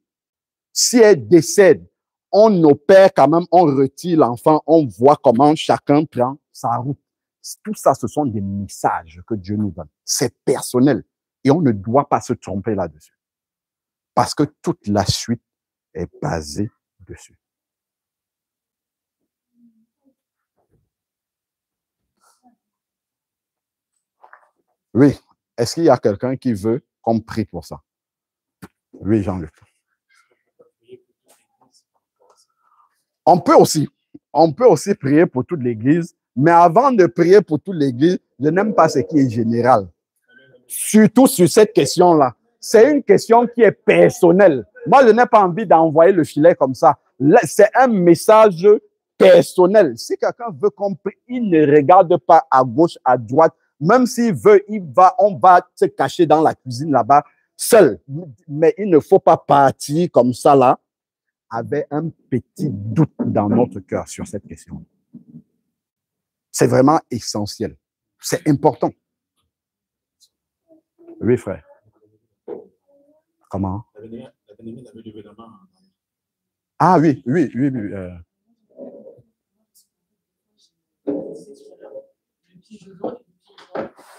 Si elle décède, on opère quand même, on retire l'enfant, on voit comment chacun prend sa route. Tout ça, ce sont des messages que Dieu nous donne. C'est personnel. Et on ne doit pas se tromper là-dessus. Parce que toute la suite est basée dessus. Oui. Est-ce qu'il y a quelqu'un qui veut qu'on prie pour ça? Oui, Jean-Luc. On peut aussi prier pour toute l'Église, mais avant de prier pour toute l'Église, je n'aime pas ce qui est général. Surtout sur cette question-là. C'est une question qui est personnelle. Moi, je n'ai pas envie d'envoyer le filet comme ça. C'est un message personnel. Si quelqu'un veut qu'on prie, il ne regarde pas à gauche, à droite. Même s'il veut, on va se cacher dans la cuisine là-bas, seul. Mais il ne faut pas partir comme ça là, avec un petit doute dans notre cœur sur cette question. C'est vraiment essentiel. C'est important. Oui, frère. Comment? Ah oui.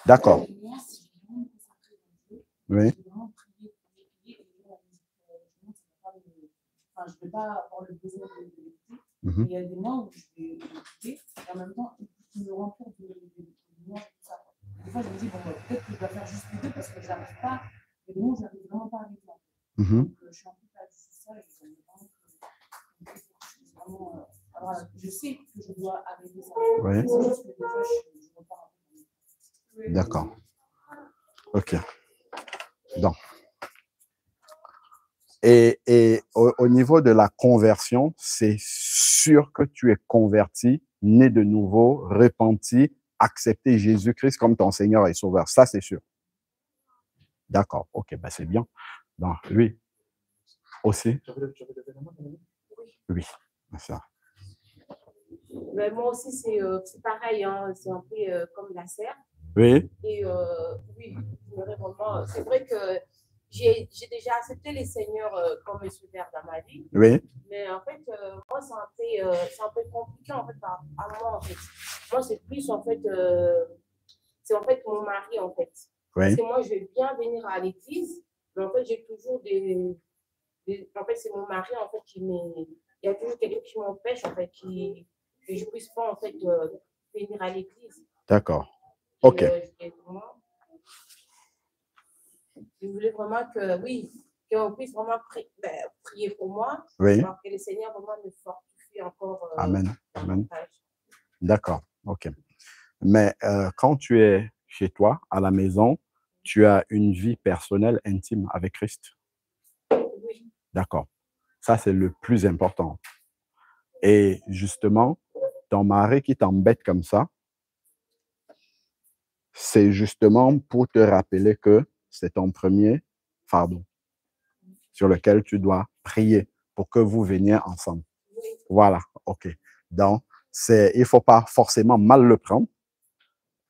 D'accord. Oui. Je ne vais pas avoir le besoin de l'écouter. Il y a des mois où je vais l'écouter et en même temps, je me rends compte de moi. Des fois, je me dis, bon, peut-être que je dois faire juste les deux parce que je n'arrive pas. Et non, je n'arrive vraiment pas à les voir. Donc, je suis un peu perdue sur ça et vraiment, alors, je sais que je dois arrêter ça. Oui. C'est juste que des fois, je repars un peu. D'accord. OK. Donc. Et au niveau de la conversion, c'est sûr que tu es converti, né de nouveau, repenti, accepté Jésus-Christ comme ton Seigneur et Sauveur. Ça, c'est sûr. D'accord. OK, ben c'est bien. Donc, oui. Aussi? Oui, ça. Mais moi aussi, c'est pareil. Hein, c'est un peu comme la serre. Oui. Et oui, vraiment, c'est vrai que j'ai déjà accepté les seigneurs comme sauveur dans ma vie. Oui. Mais en fait, moi, c'est un peu compliqué en fait à moi en fait. Moi, c'est plus en fait, c'est en fait mon mari en fait. Oui. Parce que moi, je vais bien venir à l'église, mais en fait, j'ai toujours en fait, c'est mon mari en fait il y a toujours quelqu'un qui m'empêche en fait, que je puisse pas en fait venir à l'église. D'accord. OK. Je voulais vraiment qu'on puisse vraiment prier pour moi. Oui. Pour que le Seigneur vraiment me fortifie encore. Amen. Amen. D'accord. OK. Mais quand tu es chez toi, à la maison, tu as une vie personnelle intime avec Christ. Oui. D'accord. Ça, c'est le plus important. Et justement, ton mari qui t'embête comme ça, c'est justement pour te rappeler que c'est ton premier fardeau sur lequel tu dois prier pour que vous veniez ensemble. Oui. Voilà, OK. Donc, il ne faut pas forcément mal le prendre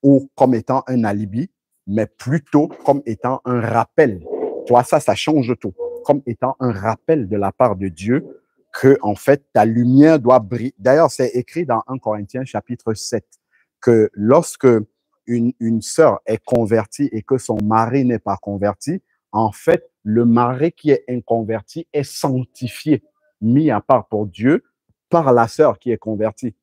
ou comme étant un alibi, mais plutôt comme étant un rappel. Tu vois, ça change tout. Comme étant un rappel de la part de Dieu que, en fait, ta lumière doit briller. D'ailleurs, c'est écrit dans 1 Corinthiens chapitre 7 que lorsque une sœur est convertie et que son mari n'est pas converti, en fait, le mari qui est inconverti est sanctifié, mis à part pour Dieu, par la sœur qui est convertie.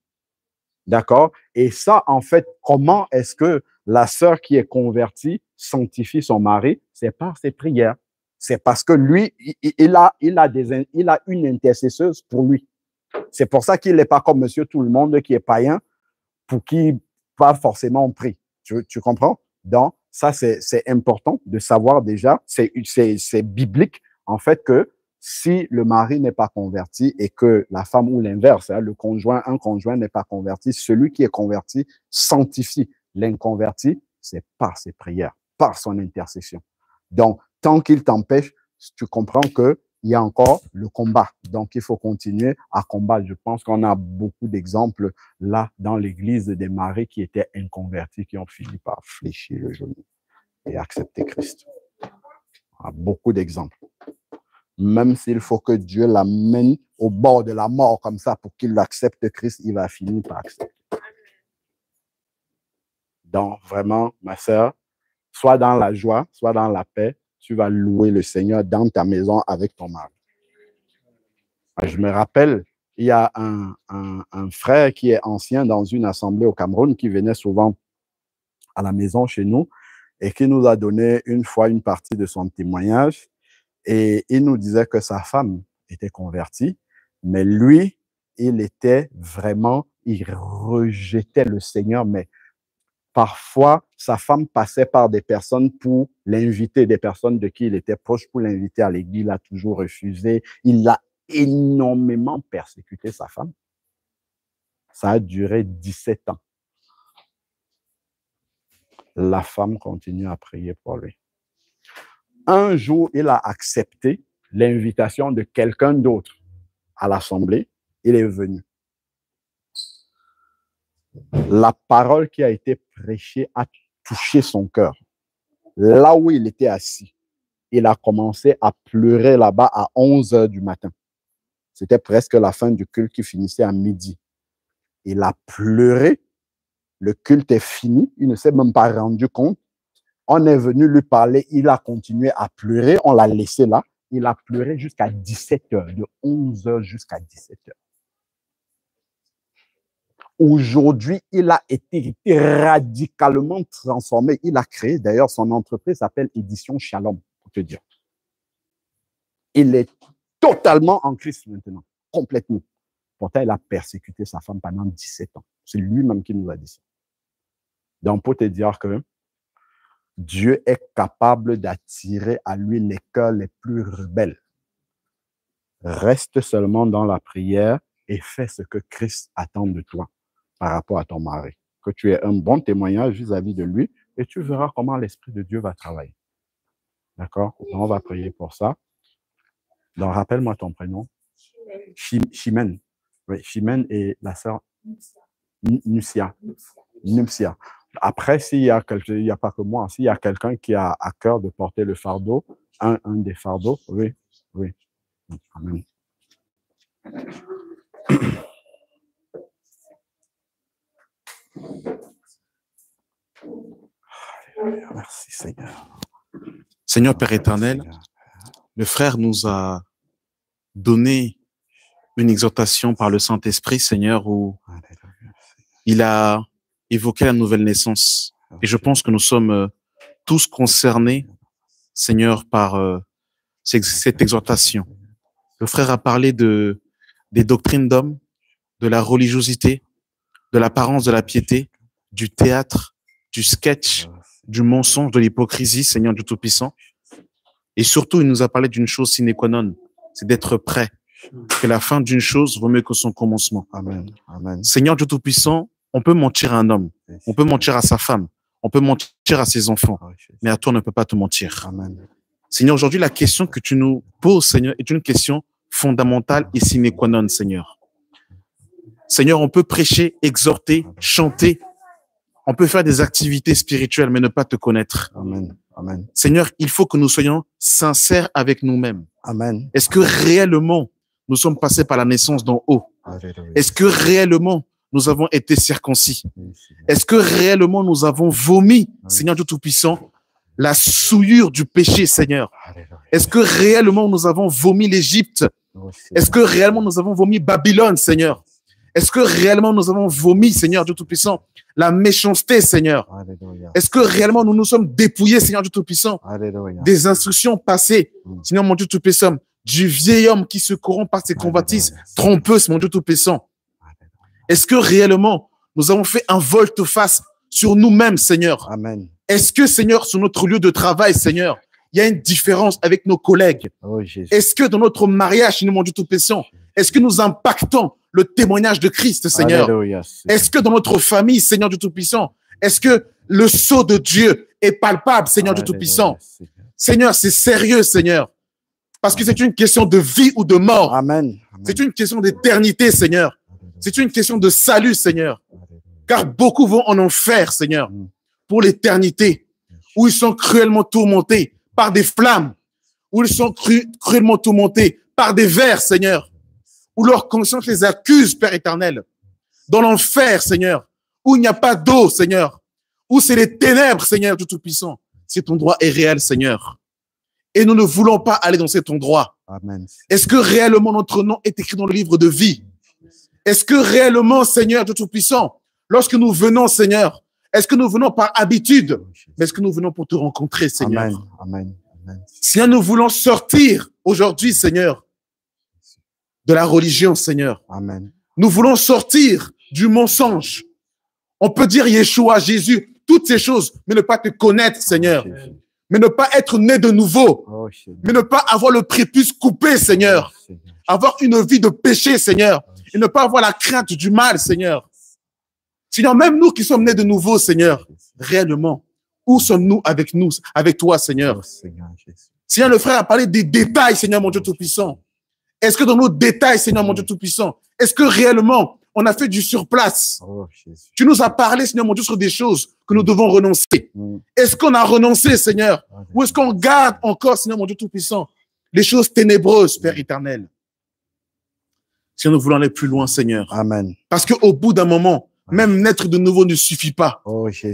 D'accord? Et ça, en fait, comment est-ce que la sœur qui est convertie sanctifie son mari? C'est par ses prières. C'est parce que lui, il a une intercesseuse pour lui. C'est pour ça qu'il n'est pas comme monsieur tout le monde qui est païen, pour qui pas forcément prie. Tu comprends? Donc, ça, c'est important de savoir déjà, c'est biblique, en fait, que si le mari n'est pas converti et que la femme ou l'inverse, hein, un conjoint n'est pas converti, celui qui est converti sanctifie l'inconverti, c'est par ses prières, par son intercession. Donc, tant qu'il t'empêche, tu comprends que il y a encore le combat. Donc, il faut continuer à combattre. Je pense qu'on a beaucoup d'exemples là dans l'église des maris qui étaient inconvertis, qui ont fini par fléchir le genou et accepter Christ. On a beaucoup d'exemples. Même s'il faut que Dieu l'amène au bord de la mort comme ça pour qu'il accepte Christ, il va finir par accepter. Donc, vraiment, ma sœur, soit dans la joie, soit dans la paix, tu vas louer le Seigneur dans ta maison avec ton mari. Je me rappelle, il y a un frère qui est ancien dans une assemblée au Cameroun qui venait souvent à la maison chez nous et qui nous a donné une fois une partie de son témoignage. Et il nous disait que sa femme était convertie, mais lui, il rejetait le Seigneur, mais parfois, sa femme passait par des personnes pour l'inviter, des personnes de qui il était proche pour l'inviter à l'église. Il a toujours refusé. Il a énormément persécuté sa femme. Ça a duré 17 ans. La femme continue à prier pour lui. Un jour, il a accepté l'invitation de quelqu'un d'autre à l'assemblée. Il est venu. La parole qui a été prêchée a touché son cœur. Là où il était assis, il a commencé à pleurer là-bas à 11 h du matin. C'était presque la fin du culte qui finissait à midi. Il a pleuré. Le culte est fini. Il ne s'est même pas rendu compte. On est venu lui parler. Il a continué à pleurer. On l'a laissé là. Il a pleuré jusqu'à 17 h, de 11 h jusqu'à 17 h. Aujourd'hui, il a été radicalement transformé. Il a créé, d'ailleurs, son entreprise s'appelle Édition Shalom, pour te dire. Il est totalement en Christ maintenant, complètement. Pourtant, il a persécuté sa femme pendant 17 ans. C'est lui-même qui nous a dit ça. Donc, pour te dire que Dieu est capable d'attirer à lui les cœurs les plus rebelles. Reste seulement dans la prière et fais ce que Christ attend de toi par rapport à ton mari. Que tu aies un bon témoignage vis-à-vis de lui et tu verras comment l'Esprit de Dieu va travailler. D'accord? On va prier pour ça. Donc, rappelle-moi ton prénom. Chimène. Oui, Chimène et la sœur Nucia. Après, s'il y a quelqu'un, il n'y a pas que moi, s'il y a quelqu'un qui a à cœur de porter le fardeau, un des fardeaux, oui. Amen. Merci Seigneur. Seigneur Père éternel, le frère nous a donné une exhortation par le Saint-Esprit, Seigneur, où il a évoqué la nouvelle naissance. Et je pense que nous sommes tous concernés, Seigneur, par cette exhortation. Le frère a parlé des doctrines d'hommes, de la religiosité, de l'apparence de la piété, du théâtre, du sketch, du mensonge, de l'hypocrisie, Seigneur Dieu Tout-Puissant. Et surtout, il nous a parlé d'une chose sine qua non, c'est d'être prêt, que la fin d'une chose vaut mieux que son commencement. Amen. Amen. Seigneur Dieu Tout-Puissant, on peut mentir à un homme, on peut mentir à sa femme, on peut mentir à ses enfants, mais à toi, on ne peut pas te mentir. Amen. Seigneur, aujourd'hui, la question que tu nous poses, Seigneur, est une question fondamentale et sine qua non, Seigneur. Seigneur, on peut prêcher, exhorter, chanter, on peut faire des activités spirituelles, mais ne pas te connaître. Amen. Amen. Seigneur, il faut que nous soyons sincères avec nous-mêmes. Amen. Est-ce que réellement, nous sommes passés par la naissance d'en haut? Est-ce que réellement, nous avons été circoncis? Est-ce que réellement, nous avons vomi, Seigneur Dieu Tout-Puissant, la souillure du péché, Seigneur? Est-ce que réellement nous avons vomi l'Égypte? Est-ce que réellement nous avons vomi Babylone, Seigneur? Est-ce que réellement nous avons vomi, Seigneur Dieu Tout-Puissant, la méchanceté, Seigneur? Est-ce que réellement nous nous sommes dépouillés, Seigneur Dieu Tout-Puissant, des instructions passées, Seigneur mon Dieu Tout-Puissant, du vieil homme qui se corrompt par ses convoitises trompeuses, mon Dieu Tout-Puissant? Est-ce que réellement nous avons fait un volte-face sur nous-mêmes, Seigneur? Amen. Est-ce que, Seigneur, sur notre lieu de travail, Seigneur, il y a une différence avec nos collègues? Est-ce que dans notre mariage, Seigneur mon Dieu Tout-Puissant, est-ce que nous impactons le témoignage de Christ, Seigneur? Est-ce que dans notre famille, Seigneur Dieu Tout-Puissant, est-ce que le sceau de Dieu est palpable, Seigneur Dieu Tout-Puissant? Seigneur, c'est sérieux, Seigneur. Parce que c'est une question de vie ou de mort. Amen. C'est une question d'éternité, Seigneur. C'est une question de salut, Seigneur. Car beaucoup vont en enfer, Seigneur, pour l'éternité, où ils sont cruellement tourmentés par des flammes, où ils sont cruellement tourmentés par des vers, Seigneur, où leur conscience les accuse, Père éternel. Dans l'enfer, Seigneur, où il n'y a pas d'eau, Seigneur, où c'est les ténèbres, Seigneur du Tout-Puissant. Cet endroit est réel, Seigneur. Et nous ne voulons pas aller dans cet endroit. Est-ce que réellement notre nom est écrit dans le livre de vie? Est-ce que réellement, Seigneur Dieu Tout-Puissant, lorsque nous venons, Seigneur, est-ce que nous venons par habitude? Mais est-ce que nous venons pour te rencontrer, Seigneur? Amen. Amen. Amen. Seigneur, nous voulons sortir aujourd'hui, Seigneur, de la religion, Seigneur. Amen. Nous voulons sortir du mensonge. On peut dire Yeshua, Jésus, toutes ces choses, mais ne pas te connaître, Seigneur. Mais ne pas être né de nouveau. Mais ne pas avoir le prépuce coupé, Seigneur. Avoir une vie de péché, Seigneur. Et ne pas avoir la crainte du mal, Seigneur. Seigneur, même nous qui sommes nés de nouveau, Seigneur, réellement, où sommes-nous avec toi, Seigneur? Seigneur, le frère a parlé des détails, Seigneur, mon Dieu Tout-Puissant. Est-ce que dans nos détails, Seigneur, mon Dieu Tout-Puissant, est-ce que réellement, on a fait du surplace? Tu nous as parlé, Seigneur, mon Dieu, sur des choses que nous devons renoncer. Est-ce qu'on a renoncé, Seigneur? Ou est-ce qu'on garde encore, Seigneur, mon Dieu Tout-Puissant, les choses ténébreuses, Père éternel? Si nous voulons aller plus loin, Seigneur. Amen. Parce qu'au bout d'un moment, même naître de nouveau ne suffit pas.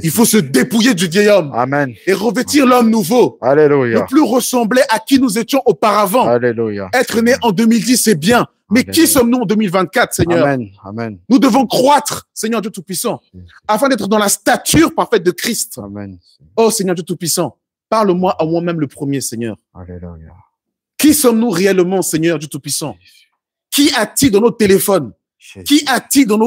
Il faut se dépouiller du vieil homme. Amen. Et revêtir l'homme nouveau. Alléluia. Ne plus ressembler à qui nous étions auparavant. Alléluia. Être né en 2010, c'est bien. Mais qui sommes-nous en 2024, Seigneur? Amen. Amen. Nous devons croître, Seigneur Dieu Tout-Puissant, afin d'être dans la stature parfaite de Christ. Amen. Oh, Seigneur Dieu Tout-Puissant, parle-moi à moi-même le premier, Seigneur. Alléluia. Qui sommes-nous réellement, Seigneur Dieu Tout-Puissant? Qui a-t-il dans nos téléphones? Qui a-t-il dans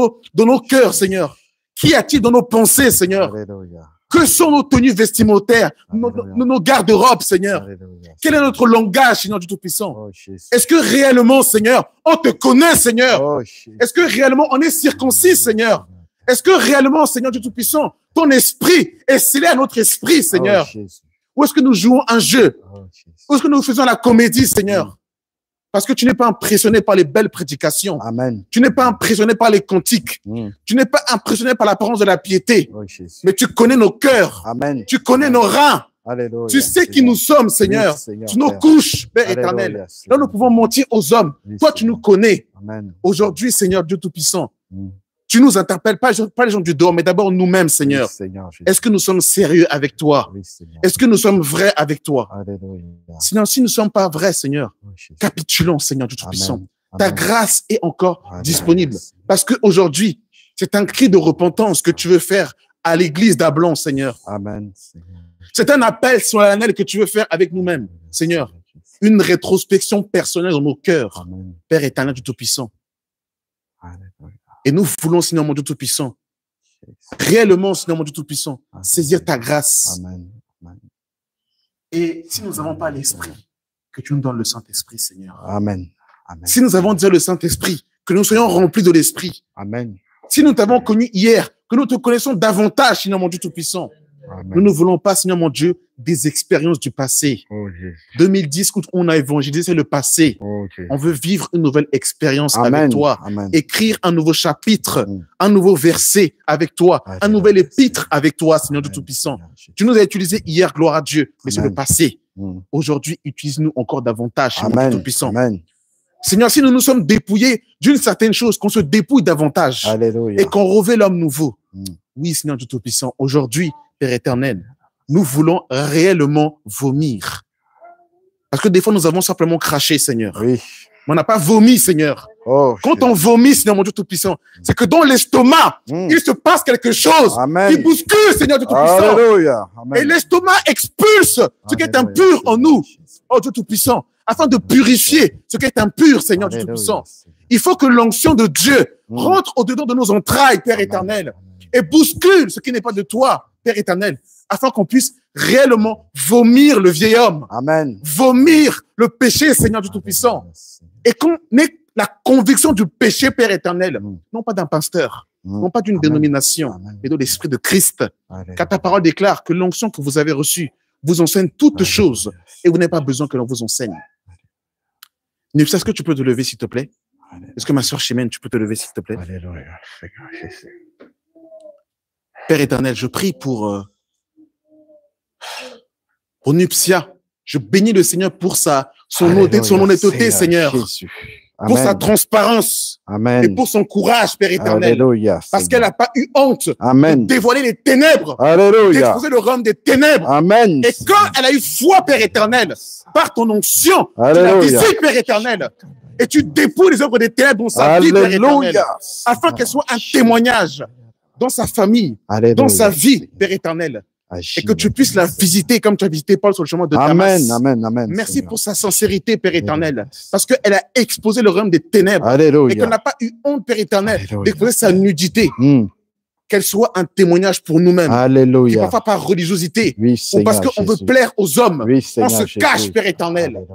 nos cœurs, Seigneur? Qui a-t-il dans nos pensées, Seigneur? Alléluia. Que sont nos tenues vestimentaires, nos garde-robes, Seigneur? Alléluia. Quel est notre langage, Seigneur du Tout-Puissant? Oh, Jésus. Est-ce que réellement, Seigneur, on te connaît, Seigneur? Oh, Jésus. Est-ce que réellement on est circoncis, Seigneur? Est-ce que réellement, Seigneur du Tout-Puissant, ton esprit est scellé à notre esprit, Seigneur? Oh, Jésus. Ou est-ce que nous jouons un jeu? Oh, Jésus. Ou est-ce que nous faisons la comédie, Seigneur? Parce que tu n'es pas impressionné par les belles prédications. Amen. Tu n'es pas impressionné par les cantiques. Tu n'es pas impressionné par l'apparence de la piété. Oh, Jésus. Mais tu connais nos cœurs. Amen. Tu connais nos reins. Alléluia. Tu sais qui nous sommes, Seigneur. Oui, Seigneur, Tu nous Père. couches, Père Alléluia, éternel. Là, Seigneur. nous pouvons mentir aux hommes. Oui, Toi, tu Seigneur. nous connais. Amen. Aujourd'hui, Seigneur Dieu Tout-Puissant, Mm. tu nous interpelles, pas les gens du dehors, mais d'abord nous-mêmes, Seigneur. Oui, Seigneur Jésus. Est-ce que nous sommes sérieux avec toi? Oui, Seigneur. Est-ce que nous sommes vrais avec toi? Alléluia. Sinon, si nous ne sommes pas vrais, Seigneur, Oh, Jésus. capitulons, Seigneur Dieu Tout-Puissant. Amen. Ta Amen. grâce est encore Amen. disponible. Parce qu'aujourd'hui, c'est un cri de repentance que tu veux faire à l'église d'Ablon, Seigneur. Amen. Seigneur. C'est un appel solennel que tu veux faire avec nous-mêmes, Seigneur. Une rétrospection personnelle dans nos cœurs, Amen. Père éternel du Tout-Puissant. Alléluia. Et nous voulons, Seigneur mon Dieu Tout-Puissant, réellement, Seigneur mon Dieu Tout-Puissant, saisir ta grâce. Amen. Amen. Et si nous n'avons pas l'Esprit, que tu nous donnes le Saint-Esprit, Seigneur. Amen. Amen. Si nous avons déjà le Saint-Esprit, que nous soyons remplis de l'Esprit. Amen. Si nous t'avons connu hier, que nous te connaissons davantage, Seigneur mon Dieu Tout-Puissant. Nous Amen. ne voulons pas, Seigneur mon Dieu, des expériences du passé. Oh, Jésus. 2010, où on a évangélisé, c'est le passé. Oh, Jésus. On veut vivre une nouvelle expérience Amen. avec toi. Amen. Écrire un nouveau chapitre, Mm. un nouveau verset avec toi, un Alléluia. nouvel épître avec toi, Seigneur Dieu Amen. Tout-Puissant. Seigneur Jésus. Tu nous as utilisé hier, gloire à Dieu, mais c'est Amen. le passé. Mm. Aujourd'hui, utilise-nous encore davantage, Seigneur Dieu Amen. Tout-Puissant. Amen. Seigneur, si nous nous sommes dépouillés d'une certaine chose, qu'on se dépouille davantage Alléluia. et qu'on revêt l'homme nouveau. Mm. Oui, Seigneur Dieu Tout-Puissant, aujourd'hui, Père éternel, nous voulons réellement vomir. Parce que des fois, nous avons simplement craché, Seigneur. Oui. Mais on n'a pas vomi, Seigneur. Oh, Quand on vomit, Seigneur mon Dieu Tout-Puissant, c'est que dans l'estomac, il se passe quelque chose Amen. qui bouscule, Seigneur Dieu Tout-Puissant. Alléluia. Amen. Et l'estomac expulse ce qui est impur en nous, oh Dieu Tout-Puissant, afin de purifier ce qui est impur, Seigneur Dieu Tout-Puissant. Il faut que l'onction de Dieu rentre au-dedans de nos entrailles, Père éternel, et bouscule ce qui n'est pas de toi, Père éternel, afin qu'on puisse réellement vomir le vieil homme, Amen. vomir le péché, Seigneur Dieu Tout-Puissant, et qu'on ait la conviction du péché, Père éternel, non pas d'un pasteur, non pas d'une dénomination, mais de l'Esprit de Christ, car ta parole déclare que l'onction que vous avez reçue vous enseigne toutes choses, et vous n'avez pas besoin que l'on vous enseigne. Est-ce que tu peux te lever, s'il te plaît? Est-ce que ma soeur Chimène, tu peux te lever, s'il te plaît? Père éternel, je prie pour Nuptia. Je bénis le Seigneur pour son honnêteté, Seigneur. Pour sa transparence. Amen. Et pour son courage, Père éternel. Alléluia, parce qu'elle n'a pas eu honte Amen. de dévoiler les ténèbres. Alléluia. D'exposer le royaume des ténèbres. Amen. Et quand elle a eu foi, Père éternel, par ton onction, Alléluia. tu la visites, Père éternel. Et tu dépouilles les œuvres des ténèbres dans sa vie, Père éternel. Afin qu'elle soit un témoignage dans sa famille, Alléluia. dans sa vie, Père éternel. Et que tu puisses la visiter comme tu as visité Paul sur le chemin de Damas. Amen, amen, amen. Merci Seigneur. pour sa sincérité, Père éternel. Parce qu'elle a exposé le royaume des ténèbres. Alléluia. Et qu'elle n'a pas eu honte, Père éternel, d'exposer sa nudité. Qu'elle soit un témoignage pour nous-mêmes. Alléluia. Et parfois par religiosité. Oui, Ou Seigneur parce qu'on veut Jésus. plaire aux hommes. Oui, On Seigneur se Jésus. cache, Père éternel. Alléluia.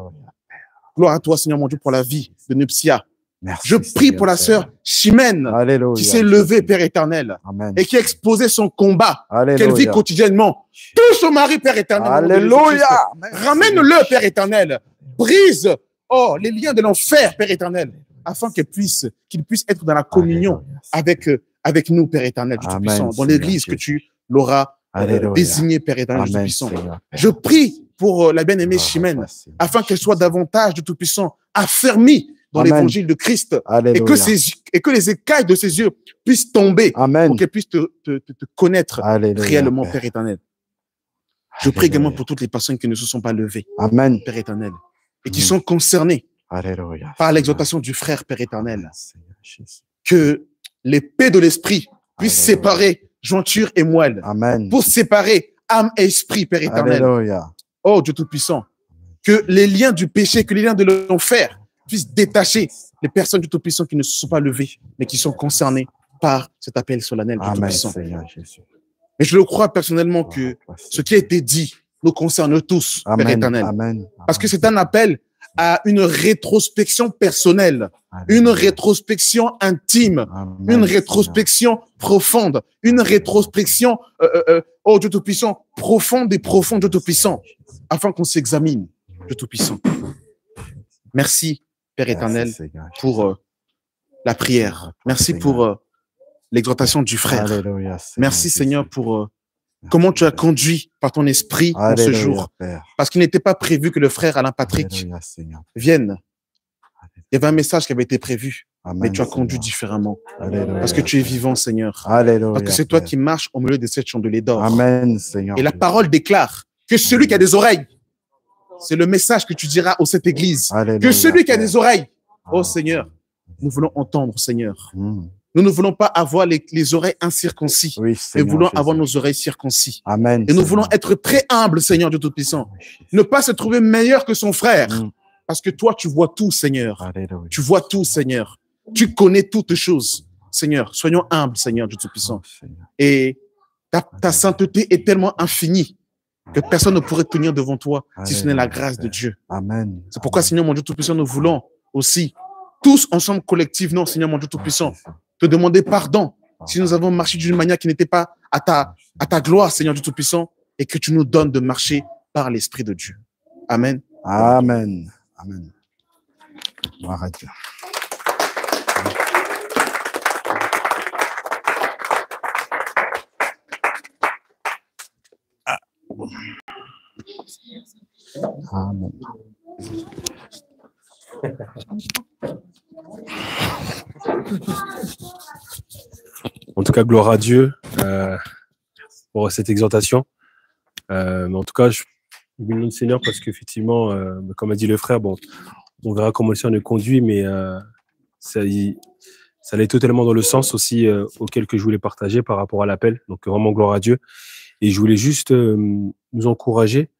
Gloire à toi, Seigneur mon Dieu, pour la vie de Nuptia. Merci, Je prie Seigneur, pour la Père. sœur Chimène, Alléluia. qui s'est levée, Père éternel, Amen. et qui a exposé son combat Alléluia. qu'elle vit quotidiennement. Touche son mari, Père éternel. au nom de Alléluia. Jésus-Christ. Merci. Ramène-le, Père éternel. Brise, les liens de l'enfer, Père éternel, afin qu'il puisse être dans la communion avec nous, Père éternel, du Amen, Tout-Puissant, dans Seigneur l'église que Jésus. tu l'auras Alléluia. désigné, Père éternel, du Amen, Tout-Puissant. Seigneur, Père. Je prie pour la bien-aimée Chimène, Merci, Seigneur. afin qu'elle soit davantage du Tout-Puissant, affermie dans Amen. l'évangile de Christ, Alléluia. et que les écailles de ses yeux puissent tomber, Amen. pour qu'elle puisse te connaître Alléluia, réellement, Père. Père éternel. Je prie Alléluia. également pour toutes les personnes qui ne se sont pas levées, Amen. Père éternel, et qui sont concernées Alléluia. par l'exhortation du frère, Père éternel, Amen, Seigneur Jésus. que l'épée de l'esprit puisse Alléluia. séparer jointure et moelle, Amen. pour séparer âme et esprit, Père éternel. Alléluia. Oh Dieu Tout-Puissant, que les liens du péché, que les liens de l'enfer puissent détacher les personnes du Tout-Puissant qui ne se sont pas levées, mais qui sont concernées par cet appel solennel du Amen, Tout-Puissant. Seigneur Jésus. Mais je le crois personnellement que ce qui a été dit nous concerne tous, Père Amen. éternel. Amen. Parce que c'est un appel à une rétrospection personnelle, une rétrospection intime, Amen, une rétrospection profonde, une rétrospection, oh Dieu Tout-Puissant, profonde et profonde, Dieu Tout-Puissant, afin qu'on s'examine, Dieu Tout-Puissant. Merci, Père éternel, Merci, Seigneur. pour la prière. Merci pour l'exhortation du frère. Alléluia, Seigneur Merci, Jésus. Seigneur, pour comment tu as conduit par ton esprit en ce Alléluia, jour. Père. Parce qu'il n'était pas prévu que le frère Alain Patrick Alléluia, Seigneur. vienne. Il y avait un message qui avait été prévu, Amen, mais tu as conduit Seigneur. différemment. Alléluia. Parce que tu es vivant, Seigneur. Alléluia. Parce que c'est toi Père. qui marches au milieu de cette chandelier d'or. Amen, Seigneur. Et la parole déclare que celui qui a des oreilles, c'est le message que tu diras aux cette église. Alléluia, Que celui qui a Père. des oreilles, oh Seigneur, nous voulons entendre, Seigneur. Mm. Nous ne voulons pas avoir les oreilles incirconcis, Oui, mais Seigneur voulons Jésus. avoir nos oreilles circoncis. Amen. Et nous Seigneur. voulons être très humbles, Seigneur Dieu Tout-Puissant. Ne pas se trouver meilleur que son frère. Mm. Parce que toi, tu vois tout, Seigneur. Alléluia. Tu vois tout, Seigneur. Tu connais toutes choses. Seigneur, soyons humbles, Seigneur Dieu Tout-Puissant. Oh, Seigneur. Et ta sainteté est tellement infinie que personne ne pourrait tenir devant toi si ce n'est la grâce de Dieu. Amen. C'est pourquoi, Seigneur mon Dieu Tout-Puissant, nous voulons aussi, tous ensemble collectivement, Seigneur mon Dieu Tout-Puissant, te demander pardon si nous avons marché d'une manière qui n'était pas à ta gloire, Seigneur Dieu Tout-Puissant, et que tu nous donnes de marcher par l'Esprit de Dieu. Amen. Amen. Amen. Gloire à Dieu. Amen. En tout cas, gloire à Dieu pour cette exhortation. Mais en tout cas, je bénis le nom du Seigneur parce qu'effectivement, comme a dit le frère, bon, on verra comment le Seigneur nous conduit, mais ça allait totalement dans le sens aussi auquel que je voulais partager par rapport à l'appel. Donc vraiment gloire à Dieu. Et je voulais juste nous encourager,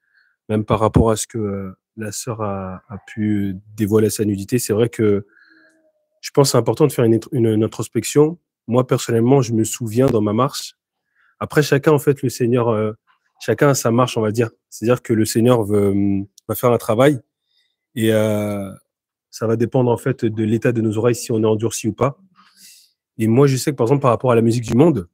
même par rapport à ce que la sœur a pu dévoiler sa nudité. C'est vrai que je pense que c'est important de faire une introspection. Moi, personnellement, je me souviens dans ma marche. Après, chacun, en fait, le Seigneur, chacun a sa marche, on va dire. C'est-à-dire que le Seigneur va faire un travail et ça va dépendre, en fait, de l'état de nos oreilles, si on est endurci ou pas. Et moi, je sais que, par exemple, par rapport à la musique du monde,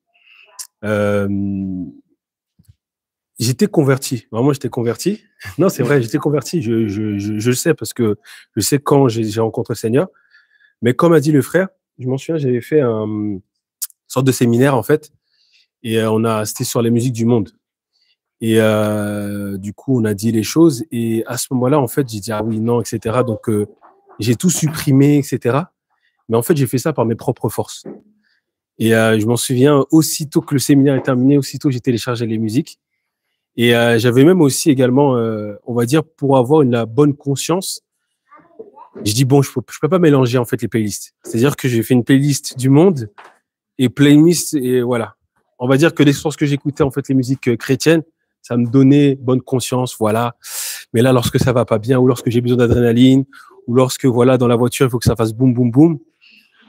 j'étais converti. Vraiment, j'étais converti. Non, c'est vrai, j'étais converti. Je le sais parce que je sais quand j'ai rencontré le Seigneur. Mais comme a dit le frère, je m'en souviens, j'avais fait une sorte de séminaire, en fait. Et c'était sur les musiques du monde. Et du coup, on a dit les choses. Et à ce moment-là, en fait, j'ai dit ah oui, non, etc. Donc, j'ai tout supprimé, etc. Mais en fait, j'ai fait ça par mes propres forces. Et je m'en souviens, aussitôt que le séminaire est terminé, aussitôt j'ai téléchargé les musiques. Et j'avais même aussi également, on va dire, pour avoir la bonne conscience, je dis bon, je peux pas mélanger en fait les playlists. C'est-à-dire que j'ai fait une playlist du monde et playlist et voilà. On va dire que les sources que j'écoutais en fait les musiques chrétiennes, ça me donnait bonne conscience, voilà. Mais là, lorsque ça va pas bien ou lorsque j'ai besoin d'adrénaline ou lorsque voilà dans la voiture il faut que ça fasse boum boum boum,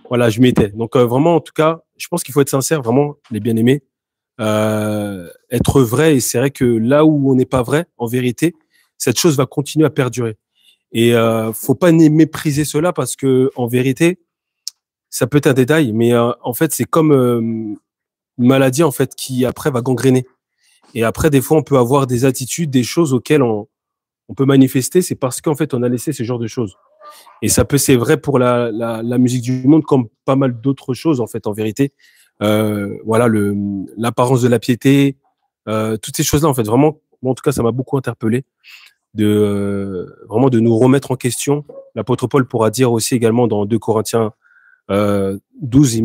voilà, je m'étais. Donc vraiment, en tout cas, je pense qu'il faut être sincère, vraiment, les bien-aimés, être vrai. Et c'est vrai que là où on n'est pas vrai, en vérité, cette chose va continuer à perdurer. Et faut pas mépriser cela parce que en vérité, ça peut être un détail, mais en fait, c'est comme une maladie en fait qui après va gangréner. Et après, des fois, on peut avoir des attitudes, des choses auxquelles on peut manifester. C'est parce qu'en fait, on a laissé ce genre de choses. Et ça peut, c'est vrai pour la musique du monde comme pas mal d'autres choses en fait en vérité. Voilà l'apparence de la piété, toutes ces choses-là en fait vraiment. Moi, en tout cas, ça m'a beaucoup interpellé vraiment de nous remettre en question. L'apôtre Paul pourra dire aussi également dans 2 Corinthiens 12,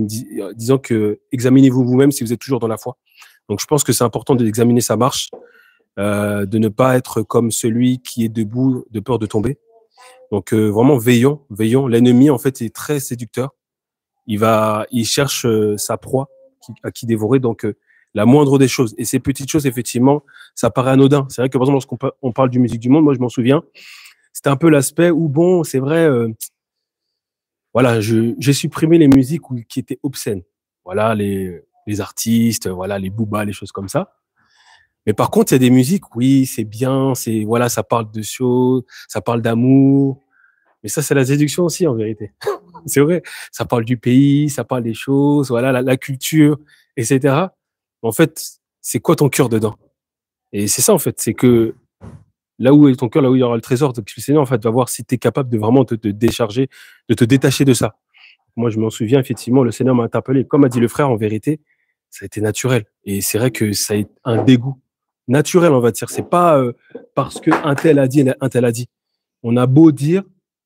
disant que examinez-vous vous-même si vous êtes toujours dans la foi. Donc, je pense que c'est important d'examiner sa marche, de ne pas être comme celui qui est debout de peur de tomber. Donc vraiment veillons. L'ennemi en fait est très séducteur. Il cherche sa proie à qui dévorer. Donc la moindre des choses. Et ces petites choses effectivement, ça paraît anodin. C'est vrai que par exemple lorsqu'on parle du musique du monde, moi je m'en souviens, c'était un peu l'aspect où bon, c'est vrai, voilà, j'ai supprimé les musiques qui étaient obscènes. Voilà les artistes, voilà les boobas, les choses comme ça. Mais par contre, il y a des musiques, oui, c'est bien, c'est voilà, ça parle de choses, ça parle d'amour. Mais ça, c'est la séduction aussi, en vérité. C'est vrai. Ça parle du pays, ça parle des choses, voilà, la culture, etc. En fait, c'est quoi ton cœur dedans? Et c'est ça, en fait, c'est que là où est ton cœur, là où il y aura le trésor, donc le Seigneur, en fait, va voir si tu es capable de vraiment te décharger, de te détacher de ça. Moi, je m'en souviens, effectivement, le Seigneur m'a interpellé. Comme a dit le frère, en vérité, ça a été naturel. Et c'est vrai que ça a été un dégoût naturel, on va dire. C'est pas parce que un tel a dit, un tel a dit. On a beau dire,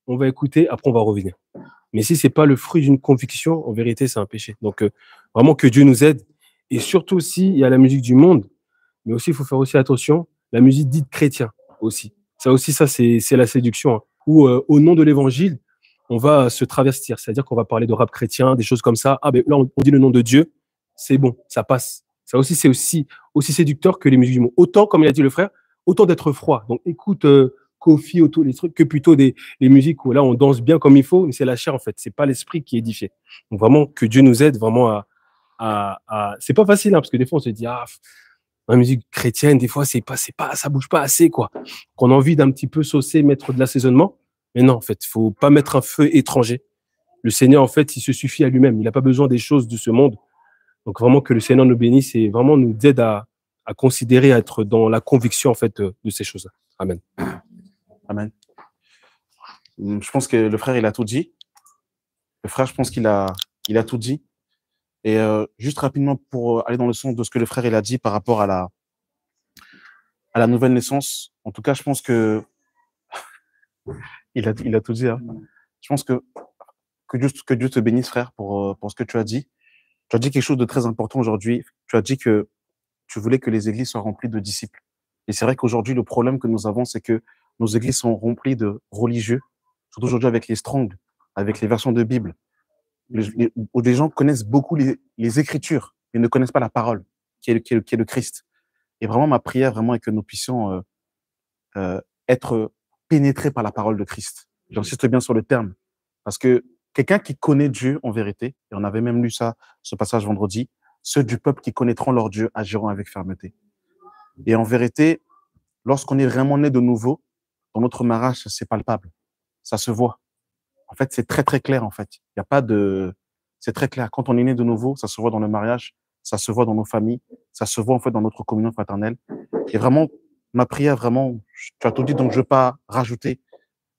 on va écouter, après on va revenir. Mais si c'est pas le fruit d'une conviction, en vérité, c'est un péché. Donc vraiment que Dieu nous aide. Et surtout aussi, il y a la musique du monde, mais aussi il faut faire aussi attention, la musique dite chrétien aussi. Ça aussi, ça c'est la séduction. Hein, où au nom de l'évangile, on va se travestir, c'est-à-dire qu'on va parler de rap chrétien, des choses comme ça. Ah ben là, on dit le nom de Dieu, c'est bon, ça passe. Ça aussi, c'est aussi séducteur que les musiques du monde. Autant, comme il a dit le frère, autant d'être froid. Donc écoute Kofi, autour les trucs, que plutôt les musiques où là on danse bien comme il faut, mais c'est la chair en fait, c'est pas l'esprit qui est édifié. Donc vraiment que Dieu nous aide vraiment à... C'est pas facile hein, parce que des fois on se dit la musique chrétienne des fois c'est pas ça bouge pas assez quoi. Qu'on a envie d'un petit peu saucer, mettre de l'assaisonnement, mais non en fait, faut pas mettre un feu étranger. Le Seigneur en fait, il se suffit à lui-même, il n'a pas besoin des choses de ce monde. Donc vraiment que le Seigneur nous bénisse et vraiment nous aide à considérer, à être dans la conviction en fait de ces choses-là. Amen. Amen. Je pense que le frère, il a tout dit. Le frère, je pense qu'il a tout dit. Et juste rapidement, pour aller dans le sens de ce que le frère, il a dit par rapport à la nouvelle naissance. En tout cas, je pense que il a tout dit. Hein. Je pense que Dieu te bénisse, frère, pour ce que tu as dit. Tu as dit quelque chose de très important aujourd'hui. Tu as dit que tu voulais que les églises soient remplies de disciples. Et c'est vrai qu'aujourd'hui, le problème que nous avons, c'est que nos églises sont remplies de religieux, surtout aujourd'hui avec les Strong, avec les versions de Bible, où des gens connaissent beaucoup les Écritures, mais ne connaissent pas la parole, qui est le Christ. Et vraiment, ma prière vraiment est que nous puissions être pénétrés par la parole de Christ. J'insiste bien sur le terme, parce que quelqu'un qui connaît Dieu en vérité, et on avait même lu ça, ce passage vendredi, ceux du peuple qui connaîtront leur Dieu agiront avec fermeté. Et en vérité, lorsqu'on est vraiment né de nouveau, dans notre mariage, c'est palpable, ça se voit. En fait, c'est très, très clair, en fait. Il n'y a pas de... C'est très clair. Quand on est né de nouveau, ça se voit dans le mariage, ça se voit dans nos familles, ça se voit, en fait, dans notre communion fraternelle. Et vraiment, ma prière, vraiment, tu as tout dit, donc je ne veux pas rajouter,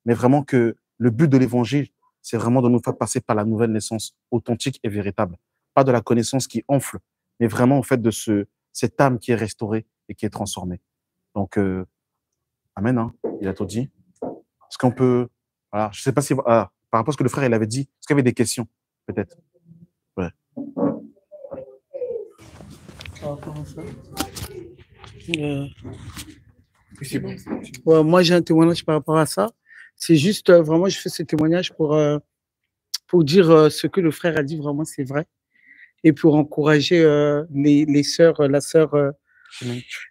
mais vraiment que le but de l'évangile, c'est vraiment de nous faire passer par la nouvelle naissance authentique et véritable. Pas de la connaissance qui enfle, mais vraiment, en fait, de cette âme qui est restaurée et qui est transformée. Donc, amen, hein, il a tout dit. Est-ce qu'on peut... Voilà, je ne sais pas si... par rapport à ce que le frère il avait dit, est-ce qu'il y avait des questions, peut-être? Ouais. Ouais, moi, j'ai un témoignage par rapport à ça. C'est juste, vraiment, je fais ce témoignage pour dire ce que le frère a dit, vraiment, c'est vrai. Et pour encourager les sœurs, la sœur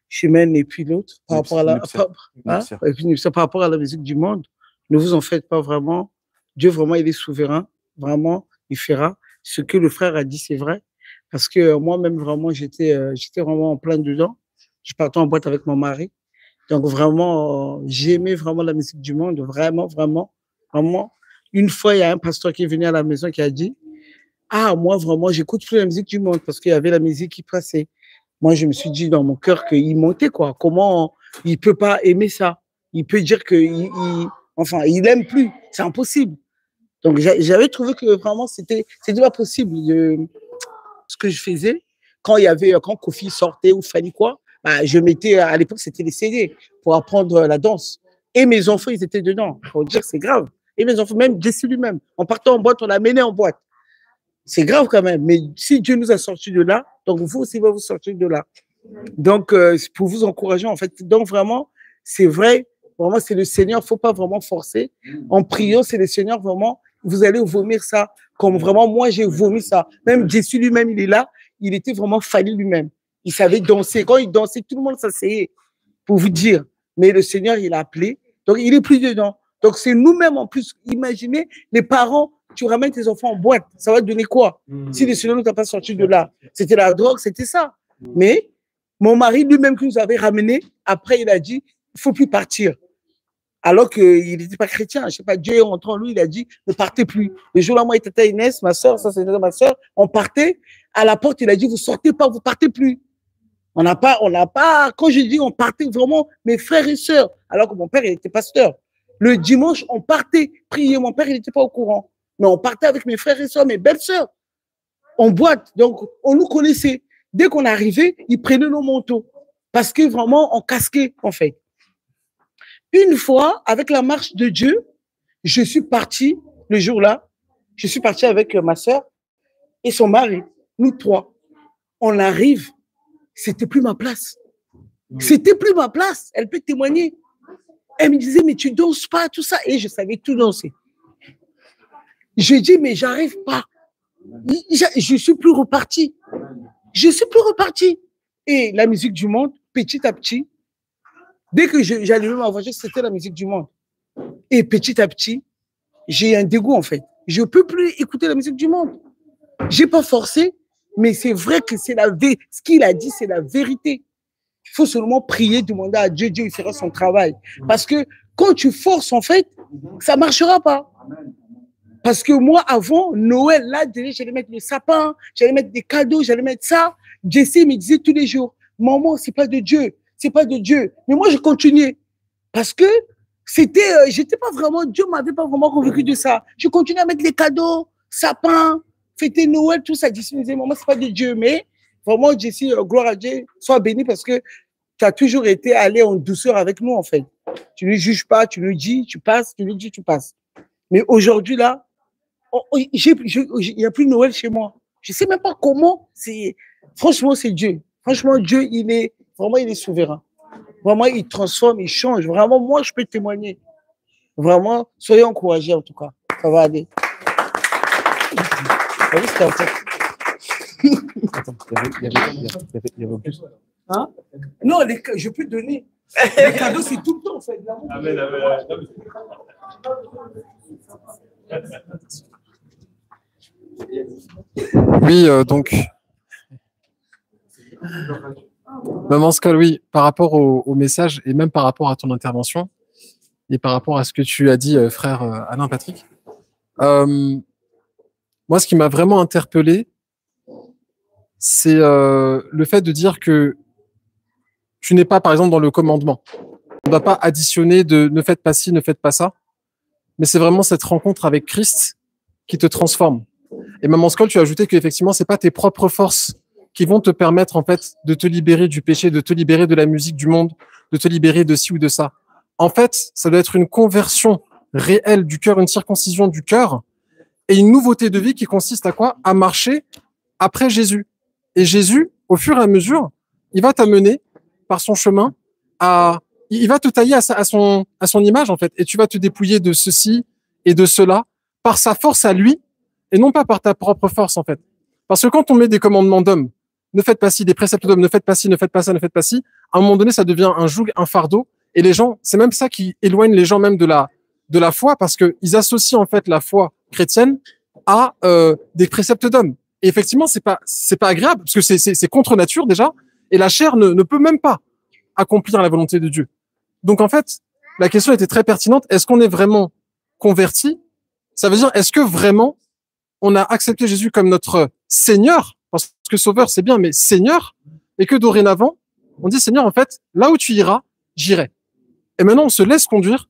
Chimène et puis l'autre, par rapport à par rapport à la musique du monde. Ne vous en faites pas vraiment. Dieu, vraiment, il est souverain. Vraiment, il fera. Ce que le frère a dit, c'est vrai. Parce que moi-même, vraiment, j'étais vraiment en plein dedans. Je partais en boîte avec mon mari. Donc, vraiment, j'aimais vraiment la musique du monde. Vraiment, vraiment, vraiment. Une fois, il y a un pasteur qui est venu à la maison qui a dit, ah, moi, vraiment, j'écoute plus la musique du monde parce qu'il y avait la musique qui passait. Moi, je me suis dit dans mon cœur qu'il mentait, quoi. Comment il peut pas aimer ça? Il peut dire enfin, il aime plus. C'est impossible. Donc, j'avais trouvé que vraiment, c'était pas possible ce que je faisais. Quand Kofi sortait ou Fanny quoi, bah, je mettais, à l'époque, c'était les CD pour apprendre la danse. Et mes enfants, ils étaient dedans. Pour dire, c'est grave. Et mes enfants, même Jessie lui-même, on partait en boîte, on l'amenait en boîte. C'est grave quand même. Mais si Dieu nous a sortis de là, donc vous aussi, va vous sortir de là. Donc, pour vous encourager, en fait. Donc, vraiment, c'est vrai. Vraiment, c'est le Seigneur. Il ne faut pas vraiment forcer. En priant, c'est le Seigneur, vraiment. Vous allez vomir ça. Comme vraiment, moi, j'ai vomi ça. Même Jésus lui-même, il est là. Il était vraiment fallu lui-même. Il savait danser. Quand il dansait, tout le monde s'asseyait, pour vous dire. Mais le Seigneur, il a appelé. Donc, il est plus dedans. Donc, c'est nous-mêmes, en plus. Imaginez, les parents, tu ramènes tes enfants en boîte. Ça va te donner quoi? Si le Seigneur ne t'a pas sorti de là. C'était la drogue, c'était ça. Mais mon mari, lui-même, qui nous avait ramenés, après, il a dit, il ne faut plus partir. Alors qu'il n'était pas chrétien. Je ne sais pas, Dieu est rentré en lui, il a dit, ne partez plus. Le jour-là, moi et Tata Inès, ma soeur, ça c'était ma soeur, on partait. À la porte, il a dit, vous sortez pas, vous partez plus. On n'a pas, quand je dis on partait vraiment, mes frères et sœurs, alors que mon père, il était pasteur. Le dimanche, on partait prier. Mon père, il n'était pas au courant. Mais on partait avec mes frères et sœurs, mes belles sœurs, en boîte. Donc, on nous connaissait. Dès qu'on arrivait, ils prenaient nos manteaux. Parce que vraiment, on casquait, en fait. Une fois, avec la marche de Dieu, je suis partie, le jour-là, je suis partie avec ma sœur et son mari, nous trois. On arrive, c'était plus ma place. C'était plus ma place. Elle peut témoigner. Elle me disait, mais tu danses pas, tout ça. Et je savais tout danser. Je dis, mais j'arrive pas. Je suis plus reparti. Je suis plus reparti. Et la musique du monde, petit à petit, dès que j'allumais ma voiture, c'était la musique du monde. Et petit à petit, j'ai un dégoût, en fait. Je peux plus écouter la musique du monde. J'ai pas forcé, mais c'est vrai que c'est ce qu'il a dit, c'est la vérité. Il faut seulement prier, demander à Dieu, Dieu il fera son travail. Parce que quand tu forces, en fait, ça marchera pas. Parce que moi, avant, Noël, là, j'allais mettre le sapin, j'allais mettre des cadeaux, j'allais mettre ça. Jessie me disait tous les jours, maman, c'est pas de Dieu, c'est pas de Dieu. Mais moi, je continuais. Parce que j'étais pas vraiment, Dieu m'avait pas vraiment convaincu de ça. Je continuais à mettre les cadeaux, sapin, fêter Noël, tout ça. Jessie me disait, maman, c'est pas de Dieu. Mais vraiment, Jessie, gloire à Dieu, sois béni parce que tu as toujours été allé en douceur avec nous, en fait. Tu ne juges pas, tu le dis, tu passes, tu le dis, tu passes. Mais aujourd'hui, là, il n'y a plus Noël chez moi. Je ne sais même pas comment. Franchement, c'est Dieu. Franchement, Dieu, il est souverain. Vraiment, il transforme, il change. Vraiment, moi, je peux témoigner. Vraiment, soyez encouragés en tout cas. Ça va aller. Ah oui, c'était un peu. Attends, il y avait plus. Hein? Non, je peux donner. Les cadeaux, c'est tout le temps, en fait. Amen, amen. Oui, donc, Maman Skoll, oui, par rapport au message et même par rapport à ton intervention et par rapport à ce que tu as dit, frère Alain Patrick, moi, ce qui m'a vraiment interpellé, c'est le fait de dire que tu n'es pas, par exemple, dans le commandement. On ne va pas additionner de ne faites pas ci, ne faites pas ça, mais c'est vraiment cette rencontre avec Christ qui te transforme. Et Maman Skoll, tu as ajouté qu'effectivement, c'est pas tes propres forces qui vont te permettre, en fait, de te libérer du péché, de te libérer de la musique du monde, de te libérer de ci ou de ça. En fait, ça doit être une conversion réelle du cœur, une circoncision du cœur et une nouveauté de vie qui consiste à quoi? À marcher après Jésus. Et Jésus, au fur et à mesure, il va t'amener par son chemin il va te tailler à son image, en fait. Et tu vas te dépouiller de ceci et de cela par sa force à lui et non pas par ta propre force, en fait. Parce que quand on met des commandements d'hommes, ne faites pas ci, des préceptes d'hommes, ne faites pas ci, ne faites pas ça, ne faites pas ci, à un moment donné, ça devient un joug, un fardeau. Et les gens, c'est même ça qui éloigne les gens même de la foi, parce que ils associent, en fait, la foi chrétienne à des préceptes d'hommes. Et effectivement, c'est pas agréable, parce que c'est contre nature, déjà, et la chair ne peut même pas accomplir la volonté de Dieu. Donc, en fait, la question était très pertinente. Est-ce qu'on est vraiment converti? Ça veut dire, est-ce que vraiment on a accepté Jésus comme notre Seigneur? Parce que Sauveur, c'est bien, mais Seigneur, et que dorénavant, on dit Seigneur, en fait, là où tu iras, j'irai. Et maintenant, on se laisse conduire,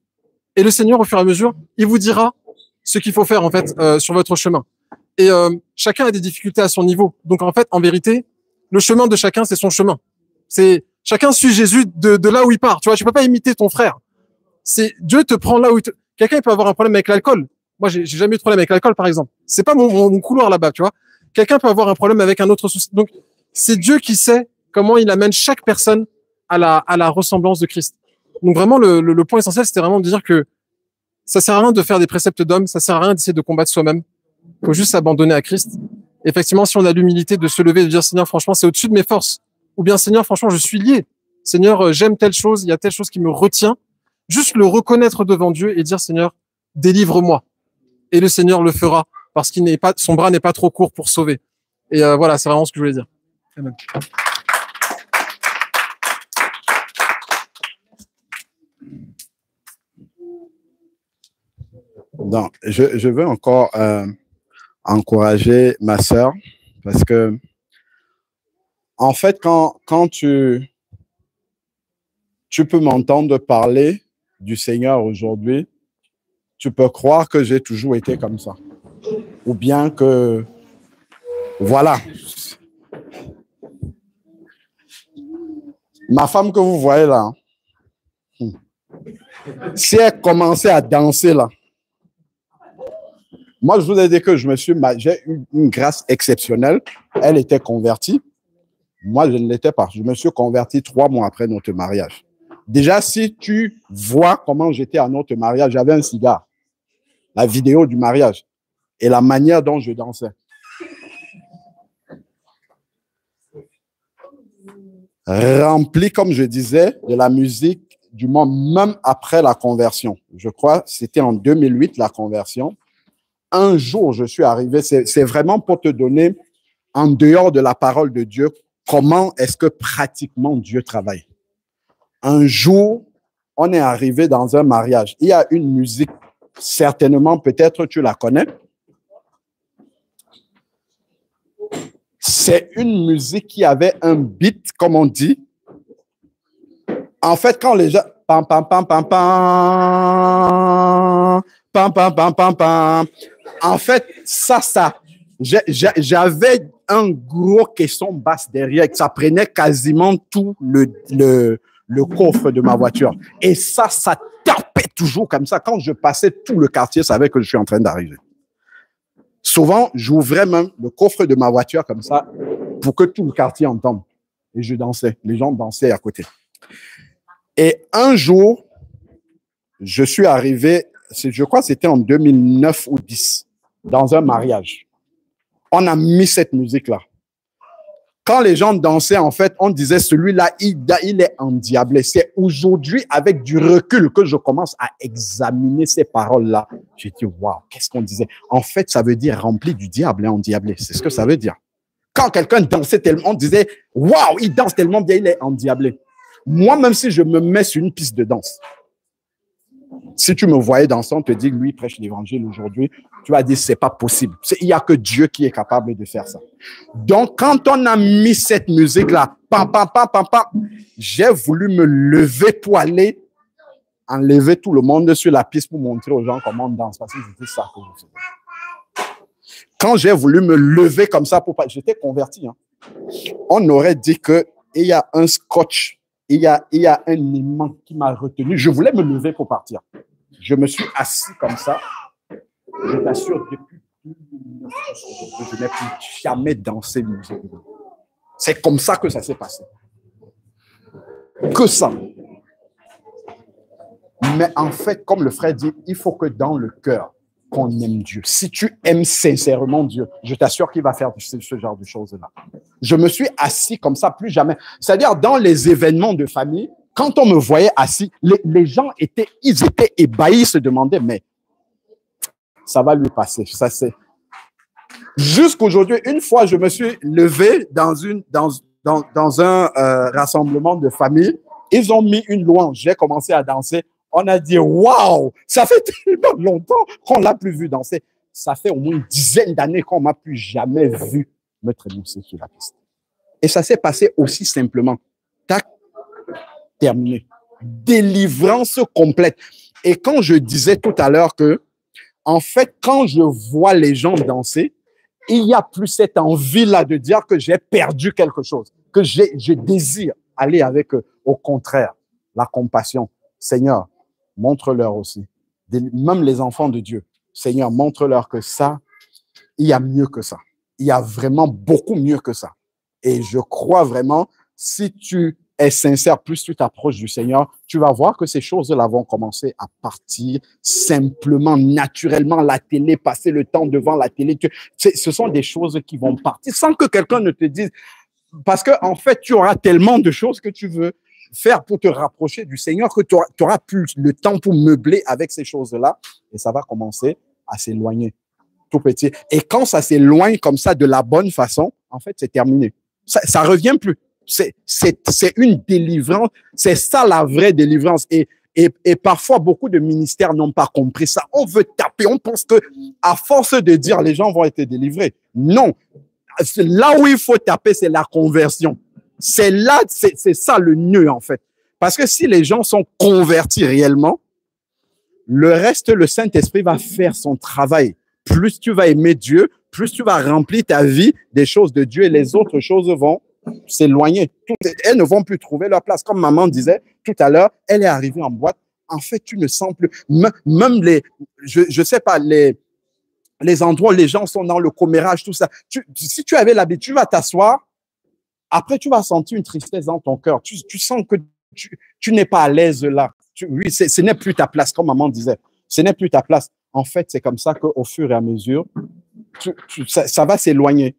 et le Seigneur, au fur et à mesure, il vous dira ce qu'il faut faire, en fait, sur votre chemin. Et chacun a des difficultés à son niveau. Donc, en fait, en vérité, le chemin de chacun, c'est son chemin. C'est chacun suit Jésus de là où il part. Tu vois, tu peux pas imiter ton frère. C'est Dieu te prend là où quelqu'un il peut avoir un problème avec l'alcool. Moi, j'ai jamais eu de problème avec l'alcool, par exemple. C'est pas mon couloir là-bas, tu vois. Quelqu'un peut avoir un problème avec un autre souci. Donc, c'est Dieu qui sait comment il amène chaque personne à la ressemblance de Christ. Donc, vraiment, le point essentiel, c'était vraiment de dire que ça sert à rien de faire des préceptes d'hommes, ça sert à rien d'essayer de combattre soi-même. Il faut juste s'abandonner à Christ. Effectivement, si on a l'humilité de se lever et de dire, Seigneur, franchement, c'est au-dessus de mes forces. Ou bien, Seigneur, franchement, je suis lié. Seigneur, j'aime telle chose, il y a telle chose qui me retient. Juste le reconnaître devant Dieu et dire, Seigneur, délivre-moi. Et le Seigneur le fera parce son bras n'est pas trop court pour sauver. Et voilà, c'est vraiment ce que je voulais dire. Amen. Donc, je veux encore encourager ma sœur parce que, en fait, quand tu peux m'entendre parler du Seigneur aujourd'hui, tu peux croire que j'ai toujours été comme ça. Ou bien que, voilà. Ma femme que vous voyez là, si elle commençait à danser là, moi je vous ai dit que j'ai eu une grâce exceptionnelle. Elle était convertie. Moi je ne l'étais pas. Je me suis converti 3 mois après notre mariage. Déjà, si tu vois comment j'étais à notre mariage, j'avais un cigare. La vidéo du mariage et la manière dont je dansais. Rempli, comme je disais, de la musique du monde, même après la conversion. Je crois que c'était en 2008, la conversion. Un jour, je suis arrivé, c'est vraiment pour te donner, en dehors de la parole de Dieu, comment est-ce que pratiquement Dieu travaille. Un jour, on est arrivé dans un mariage. Il y a une musique, certainement, peut-être tu la connais. C'est une musique qui avait un beat, comme on dit. En fait, quand les gens... Pam, pam, pam, pam, pam, pam, pam, pam, pam, pam. En fait, j'avais un gros caisson basse derrière. Ça prenait quasiment tout le coffre de ma voiture. Et ça tapait toujours comme ça. Quand je passais, tout le quartier savait que je suis en train d'arriver. Souvent, j'ouvrais même le coffre de ma voiture comme ça pour que tout le quartier entende. Et je dansais. Les gens dansaient à côté. Et un jour, je suis arrivé, je crois que c'était en 2009 ou 10, dans un mariage. On a mis cette musique-là. Quand les gens dansaient, en fait, on disait, celui-là, il est endiablé. C'est aujourd'hui, avec du recul, que je commence à examiner ces paroles-là. J'ai dit, waouh, qu'est-ce qu'on disait? En fait, ça veut dire rempli du diable et endiablé. C'est ce que ça veut dire. Quand quelqu'un dansait tellement, on disait, waouh, il danse tellement bien, il est endiablé. Moi, même si je me mets sur une piste de danse, si tu me voyais danser, on te dit, lui, prêche l'évangile aujourd'hui, tu vas dire, c'est pas possible. Il n'y a que Dieu qui est capable de faire ça. Donc, quand on a mis cette musique-là, pam, pam, pam, pam, pam, j'ai voulu me lever pour aller enlever tout le monde sur la piste pour montrer aux gens comment on danse. Parce que c'était ça que je faisais. Quand j'ai voulu me lever comme ça, j'étais converti. Hein. On aurait dit qu'il y a un scotch, il y a un aimant qui m'a retenu. Je voulais me lever pour partir. Je me suis assis comme ça. Je t'assure, depuis je n'ai plus jamais dansé musique. C'est comme ça que ça s'est passé. Que ça. Mais en fait, comme le frère dit, il faut que dans le cœur, qu'on aime Dieu. Si tu aimes sincèrement Dieu, je t'assure qu'il va faire ce genre de choses-là. Je me suis assis comme ça, plus jamais. C'est-à-dire, dans les événements de famille, quand on me voyait assis, les gens étaient ébahis, se demandaient, mais ça va lui passer. Ça, c'est... Jusqu'aujourd'hui, une fois, je me suis levé dans un rassemblement de famille. Ils ont mis une louange. J'ai commencé à danser. On a dit, waouh, ça fait tellement longtemps qu'on l'a plus vu danser. Ça fait au moins une dizaine d'années qu'on m'a plus jamais vu me trémousser sur la piste. Et ça s'est passé aussi simplement. Tac, terminé. Délivrance complète. Et quand je disais tout à l'heure que, en fait, quand je vois les gens danser, il n'y a plus cette envie-là de dire que j'ai perdu quelque chose, que je désire aller avec eux. Au contraire, la compassion. Seigneur, montre-leur aussi. Même les enfants de Dieu. Seigneur, montre-leur que ça, il y a mieux que ça. Il y a vraiment beaucoup mieux que ça. Et je crois vraiment, si tu es sincère, plus tu t'approches du Seigneur, tu vas voir que ces choses-là vont commencer à partir simplement, naturellement. La télé, passer le temps devant la télé, ce sont des choses qui vont partir sans que quelqu'un ne te dise. Parce que en fait, tu auras tellement de choses que tu veux faire pour te rapprocher du Seigneur que tu auras plus le temps pour meubler avec ces choses-là et ça va commencer à s'éloigner tout petit. Et quand ça s'éloigne comme ça de la bonne façon, en fait, c'est terminé. Ça revient plus. C'est une délivrance. C'est ça la vraie délivrance. Et parfois, beaucoup de ministères n'ont pas compris ça. On veut taper. On pense que à force de dire les gens vont être délivrés. Non. Là où il faut taper, c'est la conversion. C'est là, c'est ça le nœud, en fait. Parce que si les gens sont convertis réellement, le reste, le Saint-Esprit va faire son travail. Plus tu vas aimer Dieu, plus tu vas remplir ta vie des choses de Dieu et les autres choses vont s'éloigner. Elles ne vont plus trouver leur place. Comme maman disait tout à l'heure, elle est arrivée en boîte. En fait, tu ne sens plus, même je sais pas, les endroits où les gens sont dans le commérage, tout ça. Si tu avais l'habitude, tu vas t'asseoir. Après, tu vas sentir une tristesse dans ton cœur. Tu sens que tu n'es pas à l'aise là. Oui, ce n'est plus ta place, comme maman disait. Ce n'est plus ta place. En fait, c'est comme ça qu'au fur et à mesure, ça va s'éloigner.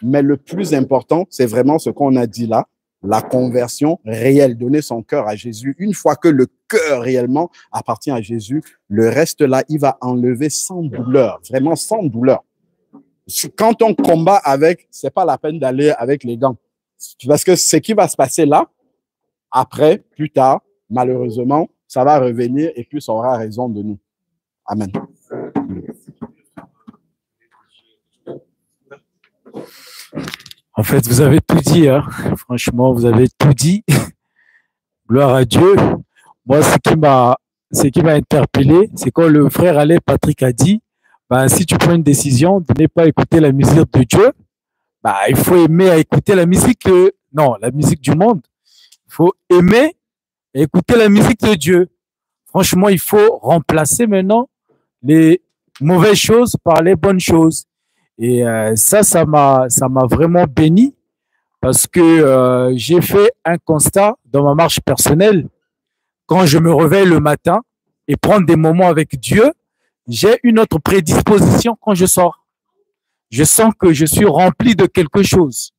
Mais le plus important, c'est vraiment ce qu'on a dit là, la conversion réelle, donner son cœur à Jésus. Une fois que le cœur réellement appartient à Jésus, le reste là, il va enlever sans douleur, vraiment sans douleur. Quand on combat avec, c'est pas la peine d'aller avec les gants. Parce que ce qui va se passer là, après, plus tard, malheureusement, ça va revenir et puis ça aura raison de nous. Amen. En fait, vous avez tout dit, hein. Franchement, vous avez tout dit. Gloire à Dieu. Moi, ce qui m'a interpellé, c'est quand le frère Alain Patrick a dit, si tu prends une décision de ne pas écouter la musique de Dieu, il faut aimer à écouter la musique la musique du monde. Il faut aimer et écouter la musique de Dieu. Franchement, il faut remplacer maintenant les mauvaises choses par les bonnes choses. Et ça m'a vraiment béni parce que j'ai fait un constat dans ma marche personnelle. Quand je me réveille le matin et prendre des moments avec Dieu, j'ai une autre prédisposition quand je sors. Je sens que je suis rempli de quelque chose.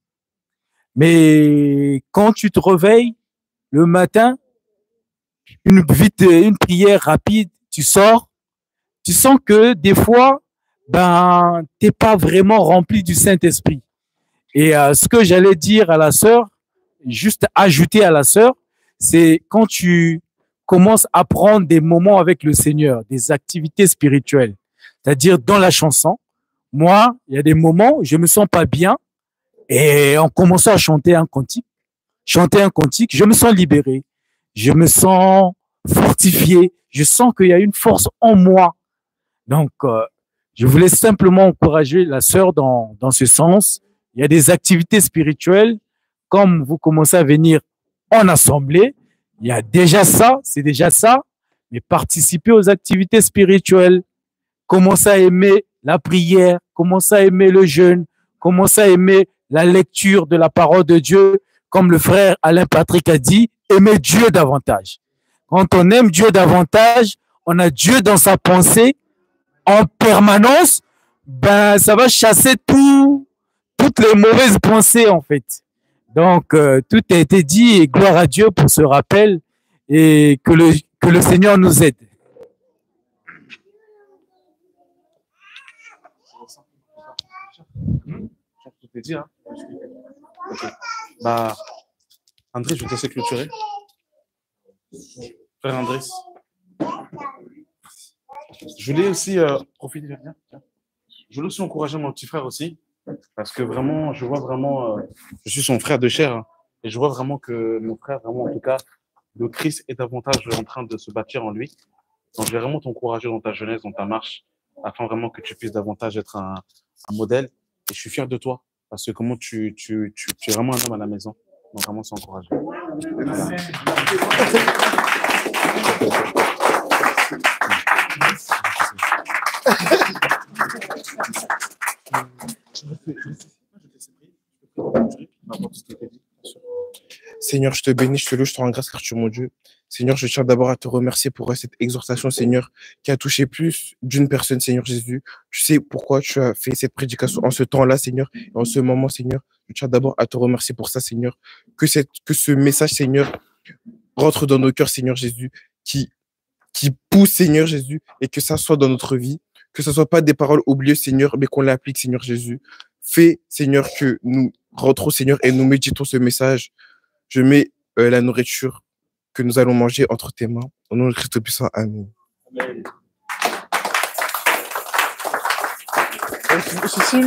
Mais quand tu te réveilles le matin, une prière rapide, tu sors, tu sens que des fois, t'es pas vraiment rempli du Saint-Esprit. Et ce que j'allais dire à la sœur, juste ajouter à la sœur, c'est quand tu commences à prendre des moments avec le Seigneur, des activités spirituelles, c'est-à-dire dans la chanson. Moi, il y a des moments où je me sens pas bien et en commençant à chanter un cantique, je me sens libéré, je me sens fortifié, je sens qu'il y a une force en moi. Donc, je voulais simplement encourager la sœur dans ce sens. Il y a des activités spirituelles, comme vous commencez à venir en assemblée, il y a déjà ça, c'est déjà ça, mais participez aux activités spirituelles. Commencez à aimer la prière, commencez à aimer le jeûne, commencez à aimer la lecture de la parole de Dieu, comme le frère Alain Patrick a dit, aimer Dieu davantage. Quand on aime Dieu davantage, on a Dieu dans sa pensée en permanence, ça va chasser toutes les mauvaises pensées en fait. Donc, tout a été dit et gloire à Dieu pour ce rappel et que le Seigneur nous aide. André, je vais te laisser clôturer. Frère André. Je voulais aussi profiter de bien. Je voulais aussi encourager mon petit frère aussi. Parce que vraiment, je vois vraiment, je suis son frère de chair, hein, et je vois vraiment que mon frère, vraiment, en tout cas, le Christ est davantage en train de se bâtir en lui. Donc, je vais vraiment t'encourager dans ta jeunesse, dans ta marche, afin vraiment que tu puisses davantage être un modèle. Et je suis fier de toi, parce que comment tu es vraiment un homme à la maison. Donc, vraiment, c'est encourageant. Seigneur, je te bénis, je te loue, je te rends grâce car tu es mon Dieu. Seigneur, je tiens d'abord à te remercier pour cette exhortation, Seigneur, qui a touché plus d'une personne, Seigneur Jésus. Tu sais pourquoi tu as fait cette prédication en ce temps-là, Seigneur, et en ce moment, Seigneur. Je tiens d'abord à te remercier pour ça, Seigneur. Que ce message, Seigneur, rentre dans nos cœurs, Seigneur Jésus, qui pousse, Seigneur Jésus, et que ça soit dans notre vie, que ce ne soit pas des paroles oubliées, Seigneur, mais qu'on l'applique, Seigneur Jésus. Fais, Seigneur, que nous rentrons, Seigneur, et nous méditons ce message. Je mets la nourriture que nous allons manger entre tes mains. Au nom de Christ puissant, Amen. Amen. Je suis